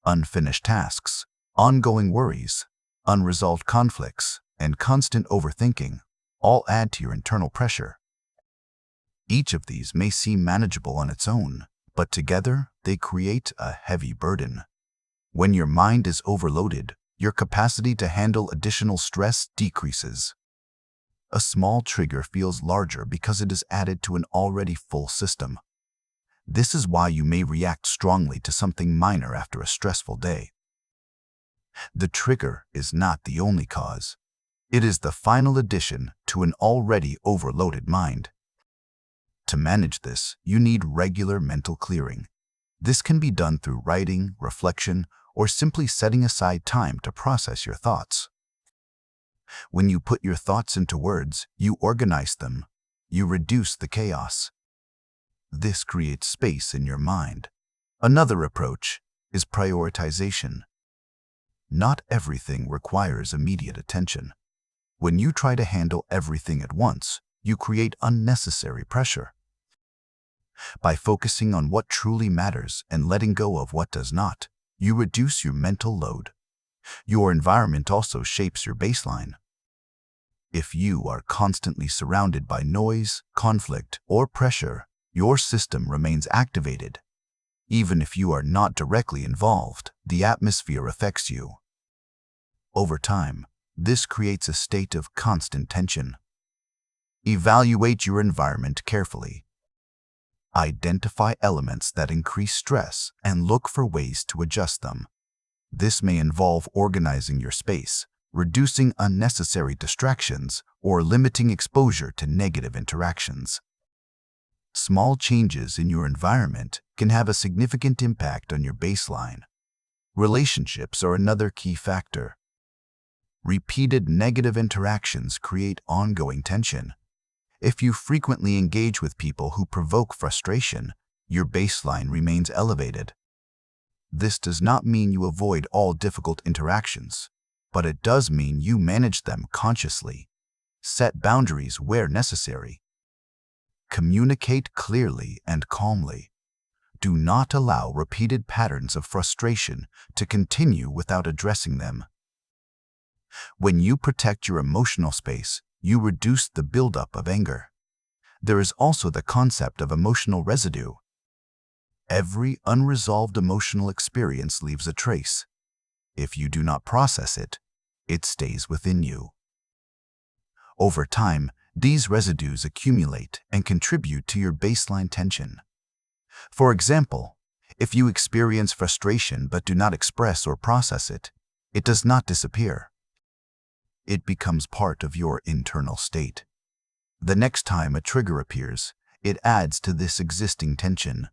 Unfinished tasks, ongoing worries, unresolved conflicts, and constant overthinking all add to your internal pressure. Each of these may seem manageable on its own, but together they create a heavy burden. When your mind is overloaded, your capacity to handle additional stress decreases. A small trigger feels larger because it is added to an already full system. This is why you may react strongly to something minor after a stressful day. The trigger is not the only cause. It is the final addition to an already overloaded mind. To manage this, you need regular mental clearing. This can be done through writing, reflection, or simply setting aside time to process your thoughts. When you put your thoughts into words, you organize them. You reduce the chaos. This creates space in your mind. Another approach is prioritization. Not everything requires immediate attention. When you try to handle everything at once, you create unnecessary pressure. By focusing on what truly matters and letting go of what does not, you reduce your mental load. Your environment also shapes your baseline. If you are constantly surrounded by noise, conflict, or pressure, your system remains activated. Even if you are not directly involved, the atmosphere affects you. Over time, this creates a state of constant tension. Evaluate your environment carefully. Identify elements that increase stress and look for ways to adjust them. This may involve organizing your space, reducing unnecessary distractions, or limiting exposure to negative interactions. Small changes in your environment can have a significant impact on your baseline. Relationships are another key factor. Repeated negative interactions create ongoing tension. If you frequently engage with people who provoke frustration, your baseline remains elevated. This does not mean you avoid all difficult interactions, but it does mean you manage them consciously. Set boundaries where necessary. Communicate clearly and calmly. Do not allow repeated patterns of frustration to continue without addressing them. When you protect your emotional space, you reduce the buildup of anger. There is also the concept of emotional residue. Every unresolved emotional experience leaves a trace. If you do not process it, it stays within you. Over time, these residues accumulate and contribute to your baseline tension. For example, if you experience frustration but do not express or process it, it does not disappear. It becomes part of your internal state. The next time a trigger appears, it adds to this existing tension.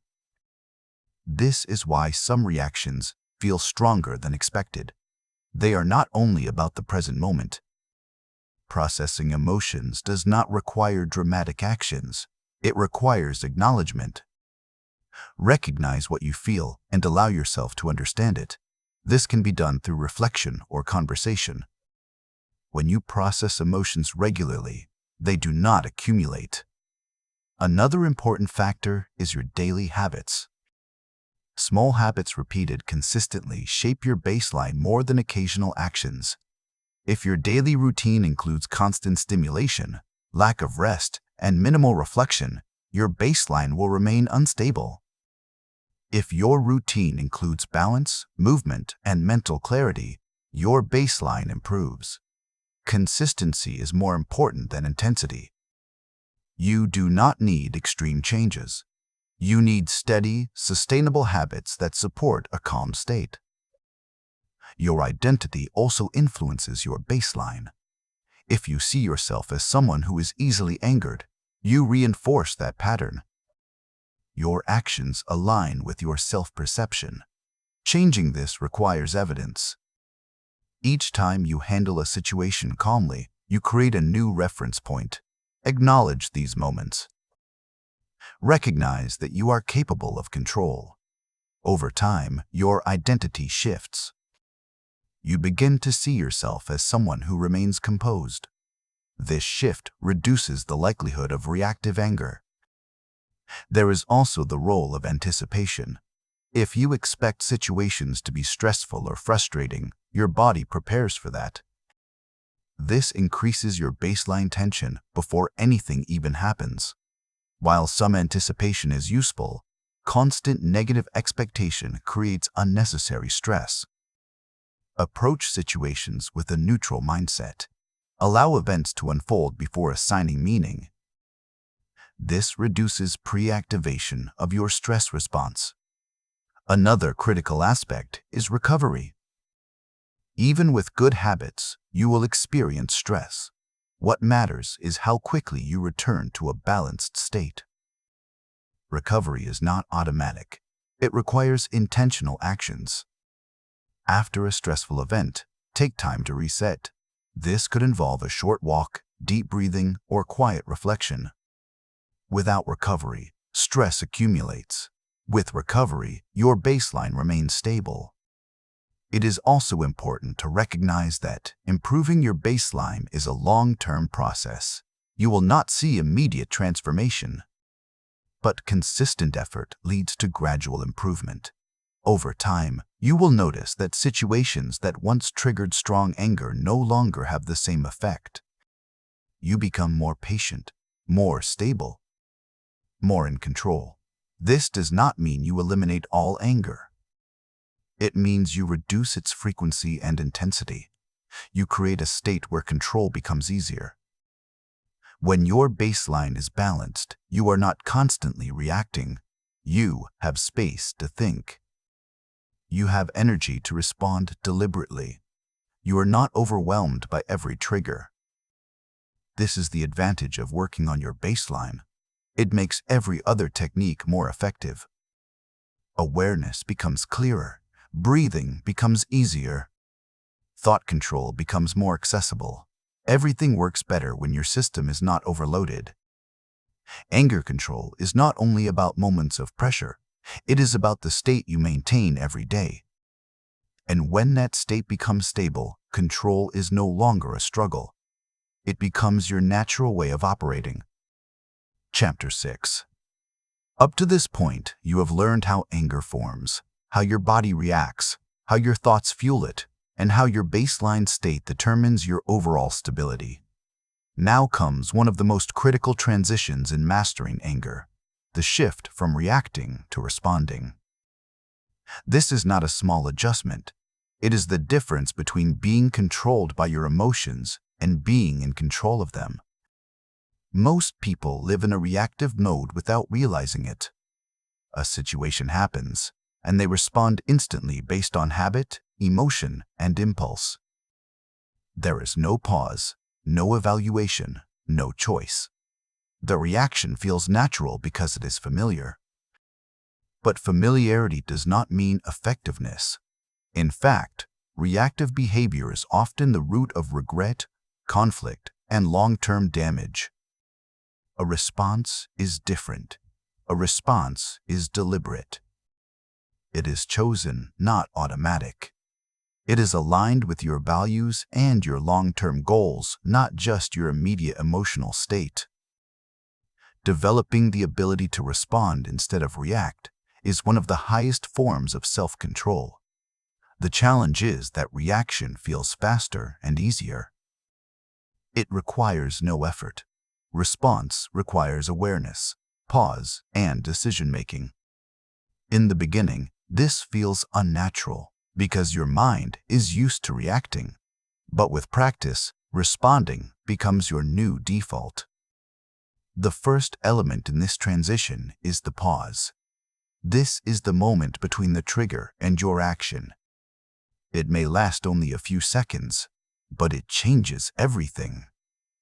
This is why some reactions feel stronger than expected. They are not only about the present moment. Processing emotions does not require dramatic actions. It requires acknowledgement. Recognize what you feel and allow yourself to understand it. This can be done through reflection or conversation. When you process emotions regularly, they do not accumulate. Another important factor is your daily habits. Small habits repeated consistently shape your baseline more than occasional actions. If your daily routine includes constant stimulation, lack of rest, and minimal reflection, your baseline will remain unstable. If your routine includes balance, movement, and mental clarity, your baseline improves. Consistency is more important than intensity. You do not need extreme changes. You need steady, sustainable habits that support a calm state. Your identity also influences your baseline. If you see yourself as someone who is easily angered, you reinforce that pattern. Your actions align with your self-perception. Changing this requires evidence. Each time you handle a situation calmly, you create a new reference point. Acknowledge these moments. Recognize that you are capable of control. Over time, your identity shifts. You begin to see yourself as someone who remains composed. This shift reduces the likelihood of reactive anger. There is also the role of anticipation. If you expect situations to be stressful or frustrating, your body prepares for that. This increases your baseline tension before anything even happens. While some anticipation is useful, constant negative expectation creates unnecessary stress. Approach situations with a neutral mindset. Allow events to unfold before assigning meaning. This reduces pre-activation of your stress response. Another critical aspect is recovery. Even with good habits, you will experience stress. What matters is how quickly you return to a balanced state. Recovery is not automatic. It requires intentional actions. After a stressful event, take time to reset. This could involve a short walk, deep breathing, or quiet reflection. Without recovery, stress accumulates. With recovery, your baseline remains stable. It is also important to recognize that improving your baseline is a long-term process. You will not see immediate transformation, but consistent effort leads to gradual improvement. Over time, you will notice that situations that once triggered strong anger no longer have the same effect. You become more patient, more stable, more in control. This does not mean you eliminate all anger. It means you reduce its frequency and intensity. You create a state where control becomes easier. When your baseline is balanced, you are not constantly reacting. You have space to think. You have energy to respond deliberately. You are not overwhelmed by every trigger. This is the advantage of working on your baseline. It makes every other technique more effective. Awareness becomes clearer. Breathing becomes easier. Thought control becomes more accessible. Everything works better when your system is not overloaded. Anger control is not only about moments of pressure. It is about the state you maintain every day. And when that state becomes stable, control is no longer a struggle. It becomes your natural way of operating. Chapter 6. Up to this point, you have learned how anger forms, how your body reacts, how your thoughts fuel it, and how your baseline state determines your overall stability. Now comes one of the most critical transitions in mastering anger, the shift from reacting to responding. This is not a small adjustment. It is the difference between being controlled by your emotions and being in control of them. Most people live in a reactive mode without realizing it. A situation happens, and they respond instantly based on habit, emotion, and impulse. There is no pause, no evaluation, no choice. The reaction feels natural because it is familiar. But familiarity does not mean effectiveness. In fact, reactive behavior is often the root of regret, conflict, and long-term damage. A response is different. A response is deliberate. It is chosen, not automatic. It is aligned with your values and your long-term goals, not just your immediate emotional state. Developing the ability to respond instead of react is one of the highest forms of self-control. The challenge is that reaction feels faster and easier. It requires no effort. Response requires awareness, pause, and decision-making. In the beginning, this feels unnatural because your mind is used to reacting. But with practice, responding becomes your new default. The first element in this transition is the pause. This is the moment between the trigger and your action. It may last only a few seconds, but it changes everything.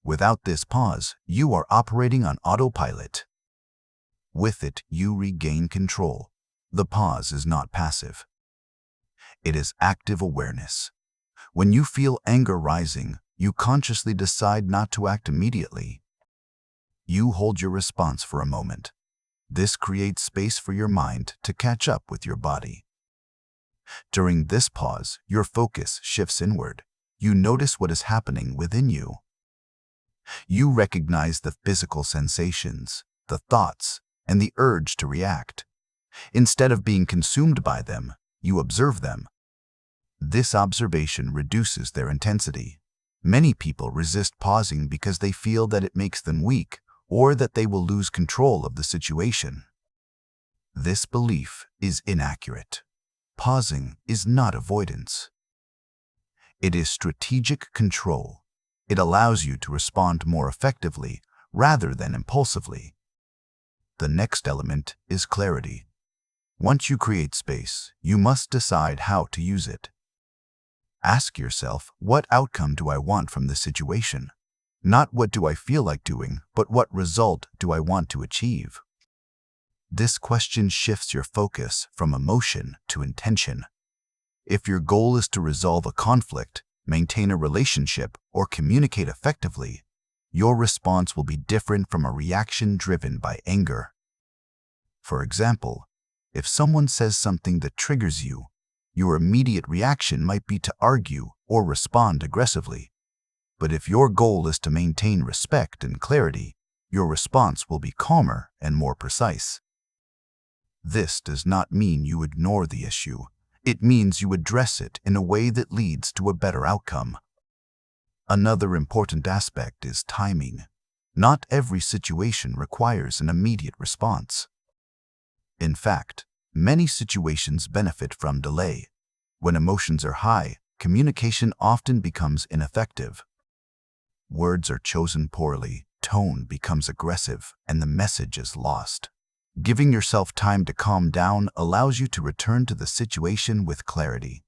Without this pause, you are operating on autopilot. With it, you regain control. The pause is not passive. It is active awareness. When you feel anger rising, you consciously decide not to act immediately. You hold your response for a moment. This creates space for your mind to catch up with your body. During this pause, your focus shifts inward. You notice what is happening within you. You recognize the physical sensations, the thoughts, and the urge to react. Instead of being consumed by them, you observe them. This observation reduces their intensity. Many people resist pausing because they feel that it makes them weak or that they will lose control of the situation. This belief is inaccurate. Pausing is not avoidance. It is strategic control. It allows you to respond more effectively rather than impulsively. The next element is clarity. Once you create space, you must decide how to use it. Ask yourself, what outcome do I want from this situation? Not what do I feel like doing, but what result do I want to achieve? This question shifts your focus from emotion to intention. If your goal is to resolve a conflict, maintain a relationship, or communicate effectively, your response will be different from a reaction driven by anger. For example, if someone says something that triggers you, your immediate reaction might be to argue or respond aggressively. But if your goal is to maintain respect and clarity, your response will be calmer and more precise. This does not mean you ignore the issue. It means you address it in a way that leads to a better outcome. Another important aspect is timing. Not every situation requires an immediate response. In fact, many situations benefit from delay. When emotions are high, communication often becomes ineffective. Words are chosen poorly, tone becomes aggressive, and the message is lost. Giving yourself time to calm down allows you to return to the situation with clarity.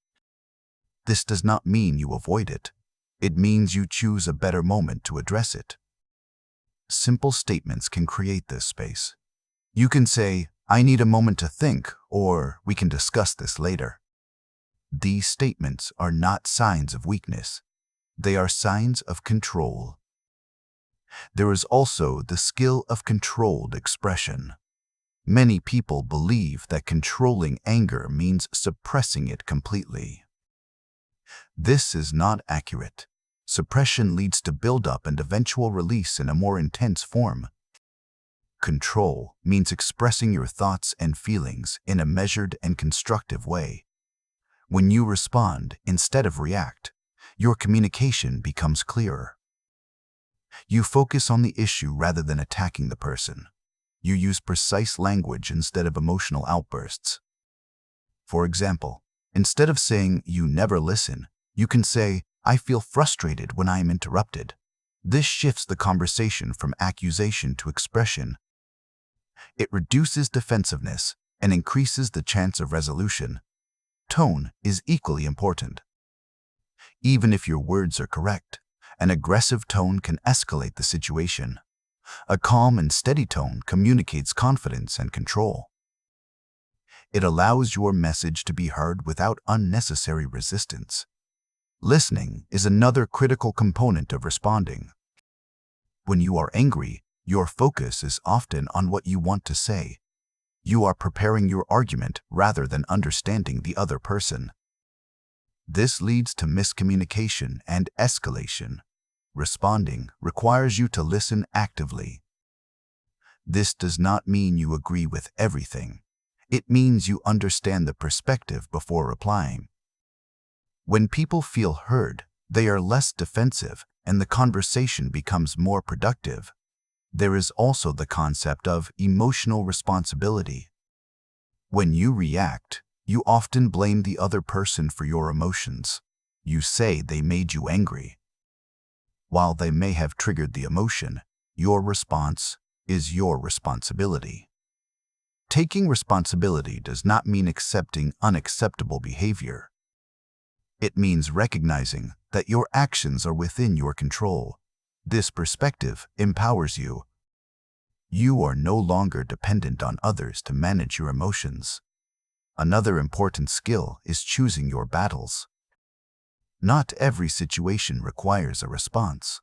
This does not mean you avoid it. It means you choose a better moment to address it. Simple statements can create this space. You can say, "I need a moment to think," or "We can discuss this later." These statements are not signs of weakness. They are signs of control. There is also the skill of controlled expression. Many people believe that controlling anger means suppressing it completely. This is not accurate. Suppression leads to buildup and eventual release in a more intense form. Control means expressing your thoughts and feelings in a measured and constructive way. When you respond instead of react, your communication becomes clearer. You focus on the issue rather than attacking the person. You use precise language instead of emotional outbursts. For example, instead of saying, "You never listen," you can say, "I feel frustrated when I am interrupted." This shifts the conversation from accusation to expression. It reduces defensiveness and increases the chance of resolution. Tone is equally important. Even if your words are correct, an aggressive tone can escalate the situation. A calm and steady tone communicates confidence and control. It allows your message to be heard without unnecessary resistance. Listening is another critical component of responding. When you are angry, your focus is often on what you want to say. You are preparing your argument rather than understanding the other person. This leads to miscommunication and escalation. Responding requires you to listen actively. This does not mean you agree with everything. It means you understand the perspective before replying. When people feel heard, they are less defensive and the conversation becomes more productive. There is also the concept of emotional responsibility. When you react, you often blame the other person for your emotions. You say they made you angry. While they may have triggered the emotion, your response is your responsibility. Taking responsibility does not mean accepting unacceptable behavior. It means recognizing that your actions are within your control. This perspective empowers you. You are no longer dependent on others to manage your emotions. Another important skill is choosing your battles. Not every situation requires a response.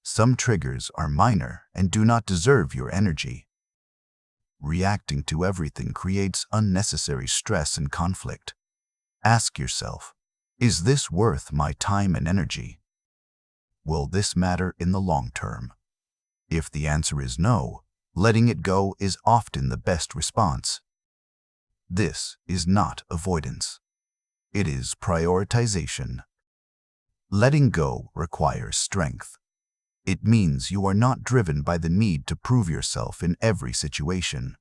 Some triggers are minor and do not deserve your energy. Reacting to everything creates unnecessary stress and conflict. Ask yourself, is this worth my time and energy? Will this matter in the long term? If the answer is no, letting it go is often the best response. This is not avoidance. It is prioritization. Letting go requires strength. It means you are not driven by the need to prove yourself in every situation.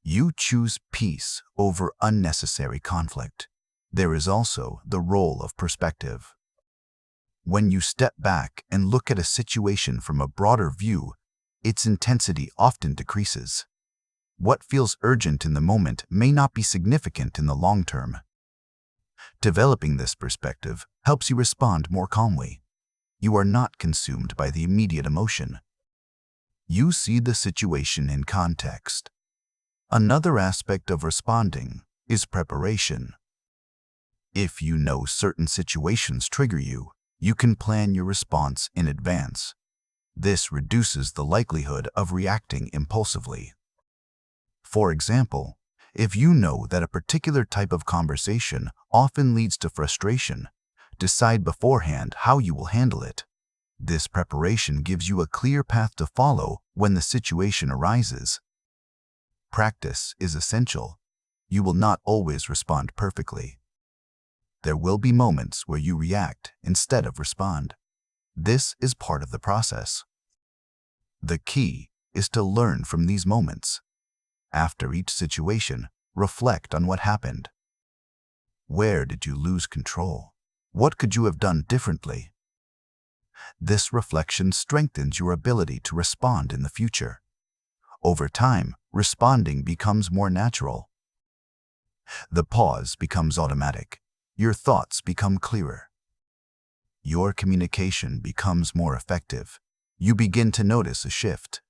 You choose peace over unnecessary conflict. There is also the role of perspective. When you step back and look at a situation from a broader view, its intensity often decreases. What feels urgent in the moment may not be significant in the long term. Developing this perspective helps you respond more calmly. You are not consumed by the immediate emotion. You see the situation in context. Another aspect of responding is preparation. If you know certain situations trigger you, you can plan your response in advance. This reduces the likelihood of reacting impulsively. For example, if you know that a particular type of conversation often leads to frustration, decide beforehand how you will handle it. This preparation gives you a clear path to follow when the situation arises. Practice is essential. You will not always respond perfectly. There will be moments where you react instead of respond. This is part of the process. The key is to learn from these moments. After each situation, reflect on what happened. Where did you lose control? What could you have done differently? This reflection strengthens your ability to respond in the future. Over time, responding becomes more natural. The pause becomes automatic. Your thoughts become clearer. Your communication becomes more effective. You begin to notice a shift.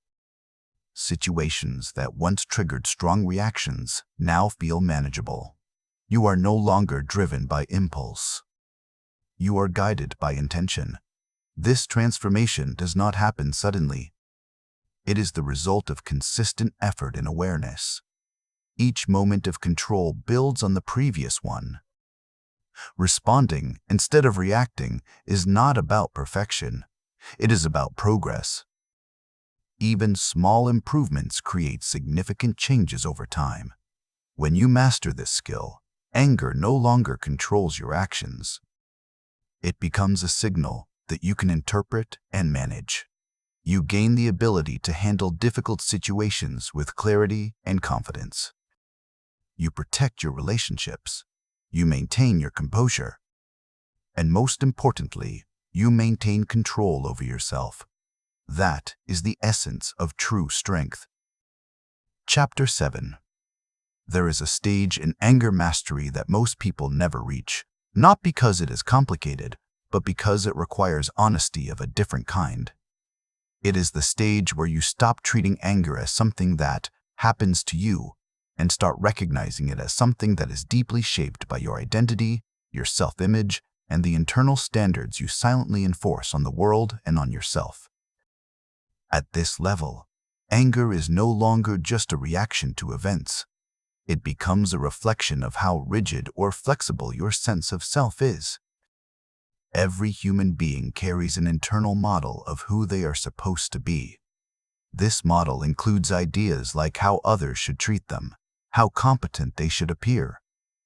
Situations that once triggered strong reactions now feel manageable. You are no longer driven by impulse. You are guided by intention. This transformation does not happen suddenly. It is the result of consistent effort and awareness. Each moment of control builds on the previous one. Responding instead of reacting is not about perfection. It is about progress. Even small improvements create significant changes over time. When you master this skill, anger no longer controls your actions. It becomes a signal that you can interpret and manage. You gain the ability to handle difficult situations with clarity and confidence. You protect your relationships. You maintain your composure. And most importantly, you maintain control over yourself. That is the essence of true strength. Chapter 7. There is a stage in anger mastery that most people never reach, not because it is complicated, but because it requires honesty of a different kind. It is the stage where you stop treating anger as something that happens to you and start recognizing it as something that is deeply shaped by your identity, your self-image, and the internal standards you silently enforce on the world and on yourself. At this level, anger is no longer just a reaction to events. It becomes a reflection of how rigid or flexible your sense of self is. Every human being carries an internal model of who they are supposed to be. This model includes ideas like how others should treat them, how competent they should appear,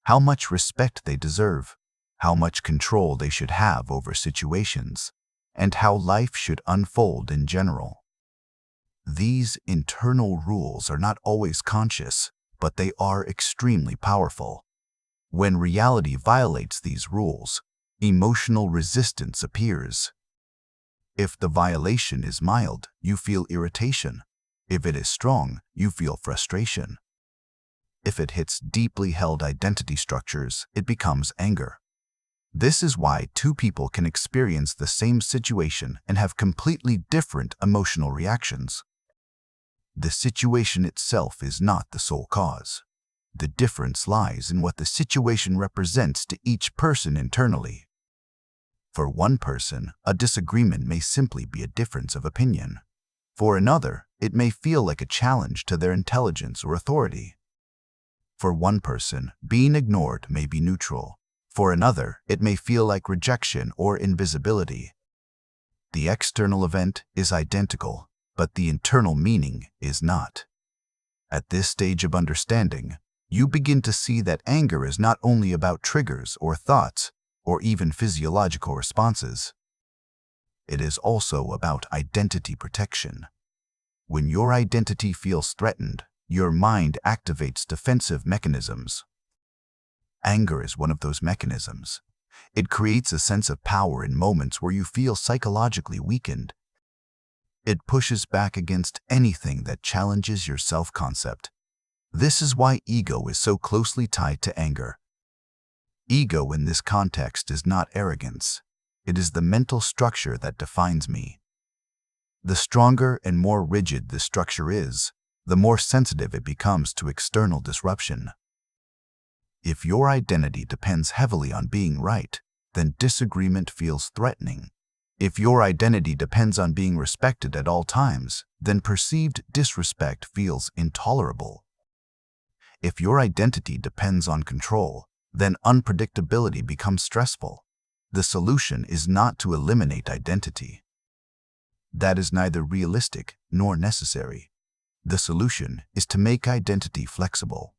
how much respect they deserve, how much control they should have over situations, and how life should unfold in general. These internal rules are not always conscious, but they are extremely powerful. When reality violates these rules, emotional resistance appears. If the violation is mild, you feel irritation. If it is strong, you feel frustration. If it hits deeply held identity structures, it becomes anger. This is why two people can experience the same situation and have completely different emotional reactions. The situation itself is not the sole cause. The difference lies in what the situation represents to each person internally. For one person, a disagreement may simply be a difference of opinion. For another, it may feel like a challenge to their intelligence or authority. For one person, being ignored may be neutral. For another, it may feel like rejection or invisibility. The external event is identical, but the internal meaning is not. At this stage of understanding, you begin to see that anger is not only about triggers or thoughts, or even physiological responses. It is also about identity protection. When your identity feels threatened, your mind activates defensive mechanisms. Anger is one of those mechanisms. It creates a sense of power in moments where you feel psychologically weakened. It pushes back against anything that challenges your self-concept. This is why ego is so closely tied to anger. Ego in this context is not arrogance. It is the mental structure that defines me. The stronger and more rigid this structure is, the more sensitive it becomes to external disruption. If your identity depends heavily on being right, then disagreement feels threatening. If your identity depends on being respected at all times, then perceived disrespect feels intolerable. If your identity depends on control, then unpredictability becomes stressful. The solution is not to eliminate identity. That is neither realistic nor necessary. The solution is to make identity flexible.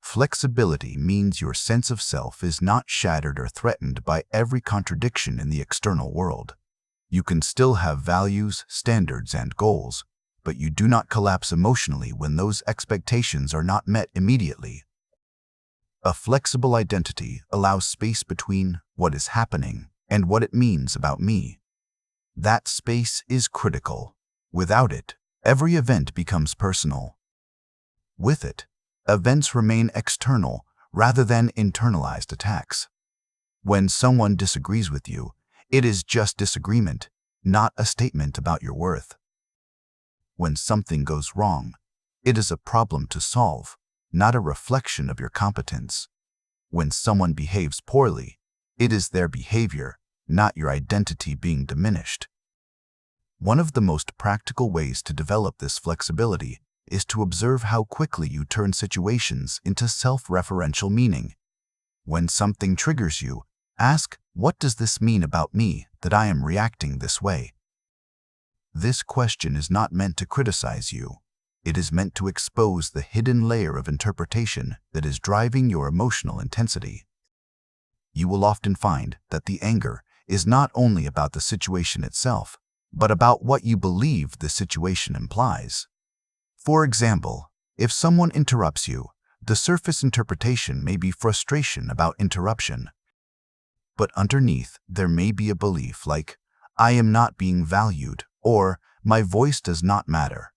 Flexibility means your sense of self is not shattered or threatened by every contradiction in the external world. You can still have values, standards, and goals, but you do not collapse emotionally when those expectations are not met immediately. A flexible identity allows space between what is happening and what it means about me. That space is critical. Without it, every event becomes personal. With it, events remain external rather than internalized attacks. When someone disagrees with you, it is just disagreement, not a statement about your worth. When something goes wrong, it is a problem to solve, not a reflection of your competence. When someone behaves poorly, it is their behavior, not your identity being diminished. One of the most practical ways to develop this flexibility is to observe how quickly you turn situations into self-referential meaning. When something triggers you, ask, what does this mean about me that I am reacting this way? This question is not meant to criticize you. It is meant to expose the hidden layer of interpretation that is driving your emotional intensity. You will often find that the anger is not only about the situation itself, but about what you believe the situation implies. For example, if someone interrupts you, the surface interpretation may be frustration about interruption. But underneath, there may be a belief like, I am not being valued, or my voice does not matter.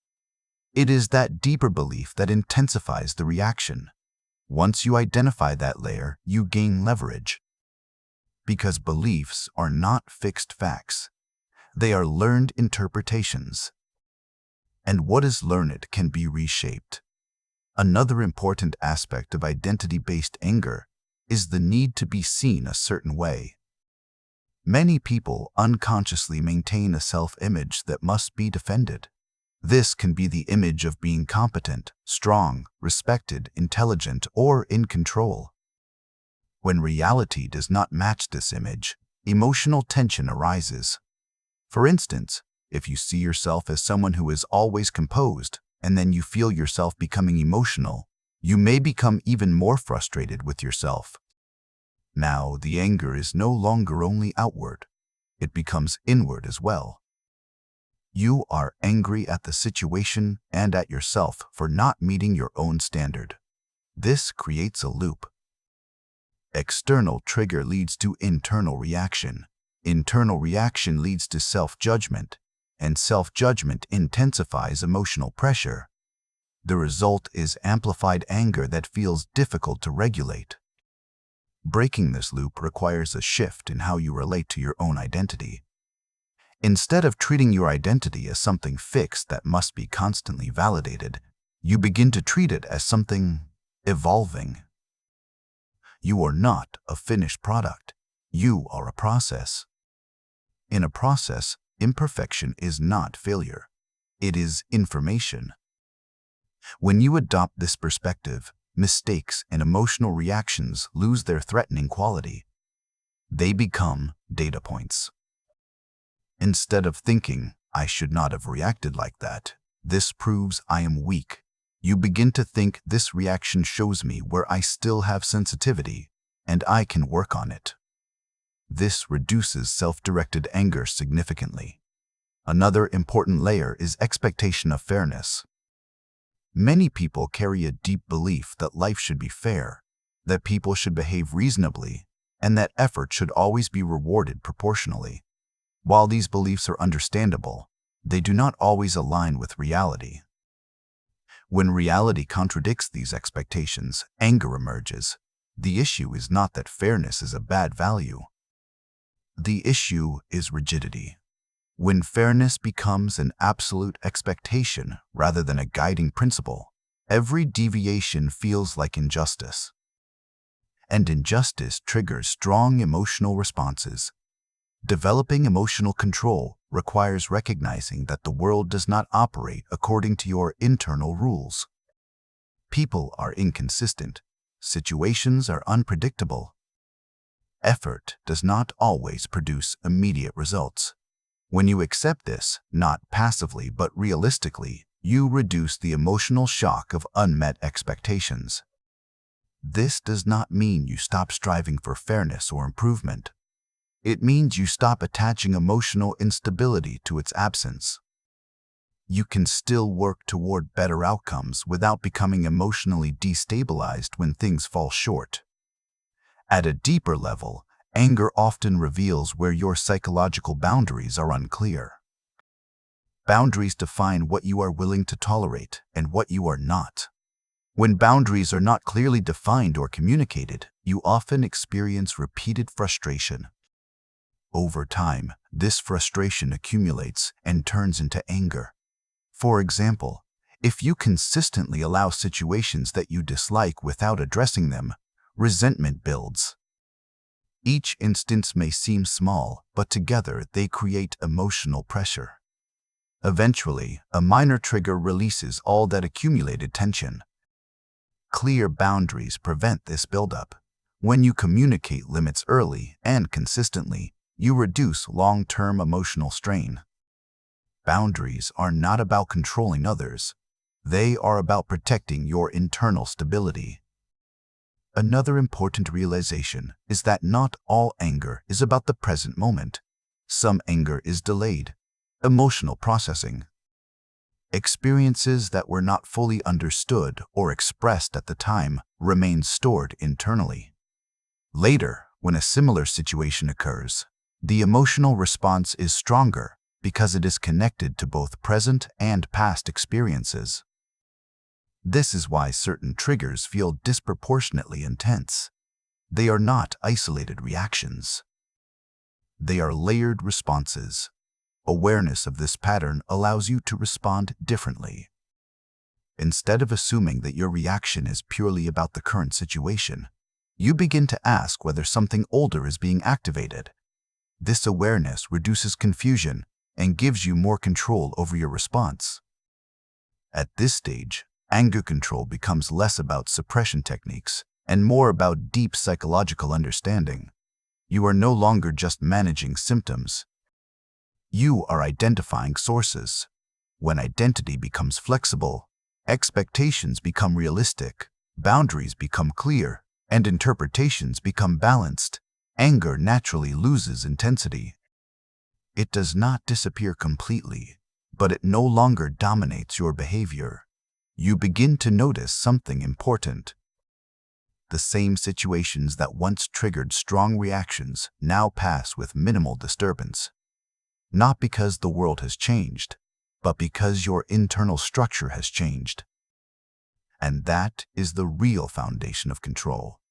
It is that deeper belief that intensifies the reaction. Once you identify that layer, you gain leverage. Because beliefs are not fixed facts. They are learned interpretations. And what is learned can be reshaped. Another important aspect of identity-based anger is the need to be seen a certain way. Many people unconsciously maintain a self-image that must be defended. This can be the image of being competent, strong, respected, intelligent, or in control. When reality does not match this image, emotional tension arises. For instance, if you see yourself as someone who is always composed, and then you feel yourself becoming emotional, you may become even more frustrated with yourself. Now, the anger is no longer only outward. It becomes inward as well. You are angry at the situation and at yourself for not meeting your own standard. This creates a loop. External trigger leads to internal reaction. Internal reaction leads to self-judgment, and self-judgment intensifies emotional pressure. The result is amplified anger that feels difficult to regulate. Breaking this loop requires a shift in how you relate to your own identity. Instead of treating your identity as something fixed that must be constantly validated, you begin to treat it as something evolving. You are not a finished product. You are a process. In a process, imperfection is not failure. It is information. When you adopt this perspective, mistakes and emotional reactions lose their threatening quality. They become data points. Instead of thinking, I should not have reacted like that, this proves I am weak, you begin to think this reaction shows me where I still have sensitivity, and I can work on it. This reduces self-directed anger significantly. Another important layer is expectation of fairness. Many people carry a deep belief that life should be fair, that people should behave reasonably, and that effort should always be rewarded proportionally. While these beliefs are understandable, they do not always align with reality. When reality contradicts these expectations, anger emerges. The issue is not that fairness is a bad value. The issue is rigidity. When fairness becomes an absolute expectation rather than a guiding principle, every deviation feels like injustice. And injustice triggers strong emotional responses. Developing emotional control requires recognizing that the world does not operate according to your internal rules. People are inconsistent. Situations are unpredictable. Effort does not always produce immediate results. When you accept this, not passively but realistically, you reduce the emotional shock of unmet expectations. This does not mean you stop striving for fairness or improvement. It means you stop attaching emotional instability to its absence. You can still work toward better outcomes without becoming emotionally destabilized when things fall short. At a deeper level, anger often reveals where your psychological boundaries are unclear. Boundaries define what you are willing to tolerate and what you are not. When boundaries are not clearly defined or communicated, you often experience repeated frustration. Over time, this frustration accumulates and turns into anger. For example, if you consistently allow situations that you dislike without addressing them, resentment builds. Each instance may seem small, but together they create emotional pressure. Eventually, a minor trigger releases all that accumulated tension. Clear boundaries prevent this buildup. When you communicate limits early and consistently, you reduce long-term emotional strain. Boundaries are not about controlling others. They are about protecting your internal stability. Another important realization is that not all anger is about the present moment. Some anger is delayed, emotional processing. Experiences that were not fully understood or expressed at the time remain stored internally. Later, when a similar situation occurs, the emotional response is stronger because it is connected to both present and past experiences. This is why certain triggers feel disproportionately intense. They are not isolated reactions. They are layered responses. Awareness of this pattern allows you to respond differently. Instead of assuming that your reaction is purely about the current situation, you begin to ask whether something older is being activated. This awareness reduces confusion and gives you more control over your response. At this stage, anger control becomes less about suppression techniques and more about deep psychological understanding. You are no longer just managing symptoms. You are identifying sources. When identity becomes flexible, expectations become realistic, boundaries become clear, and interpretations become balanced, anger naturally loses intensity. It does not disappear completely, but it no longer dominates your behavior. You begin to notice something important. The same situations that once triggered strong reactions now pass with minimal disturbance. Not because the world has changed, but because your internal structure has changed. And that is the real foundation of control.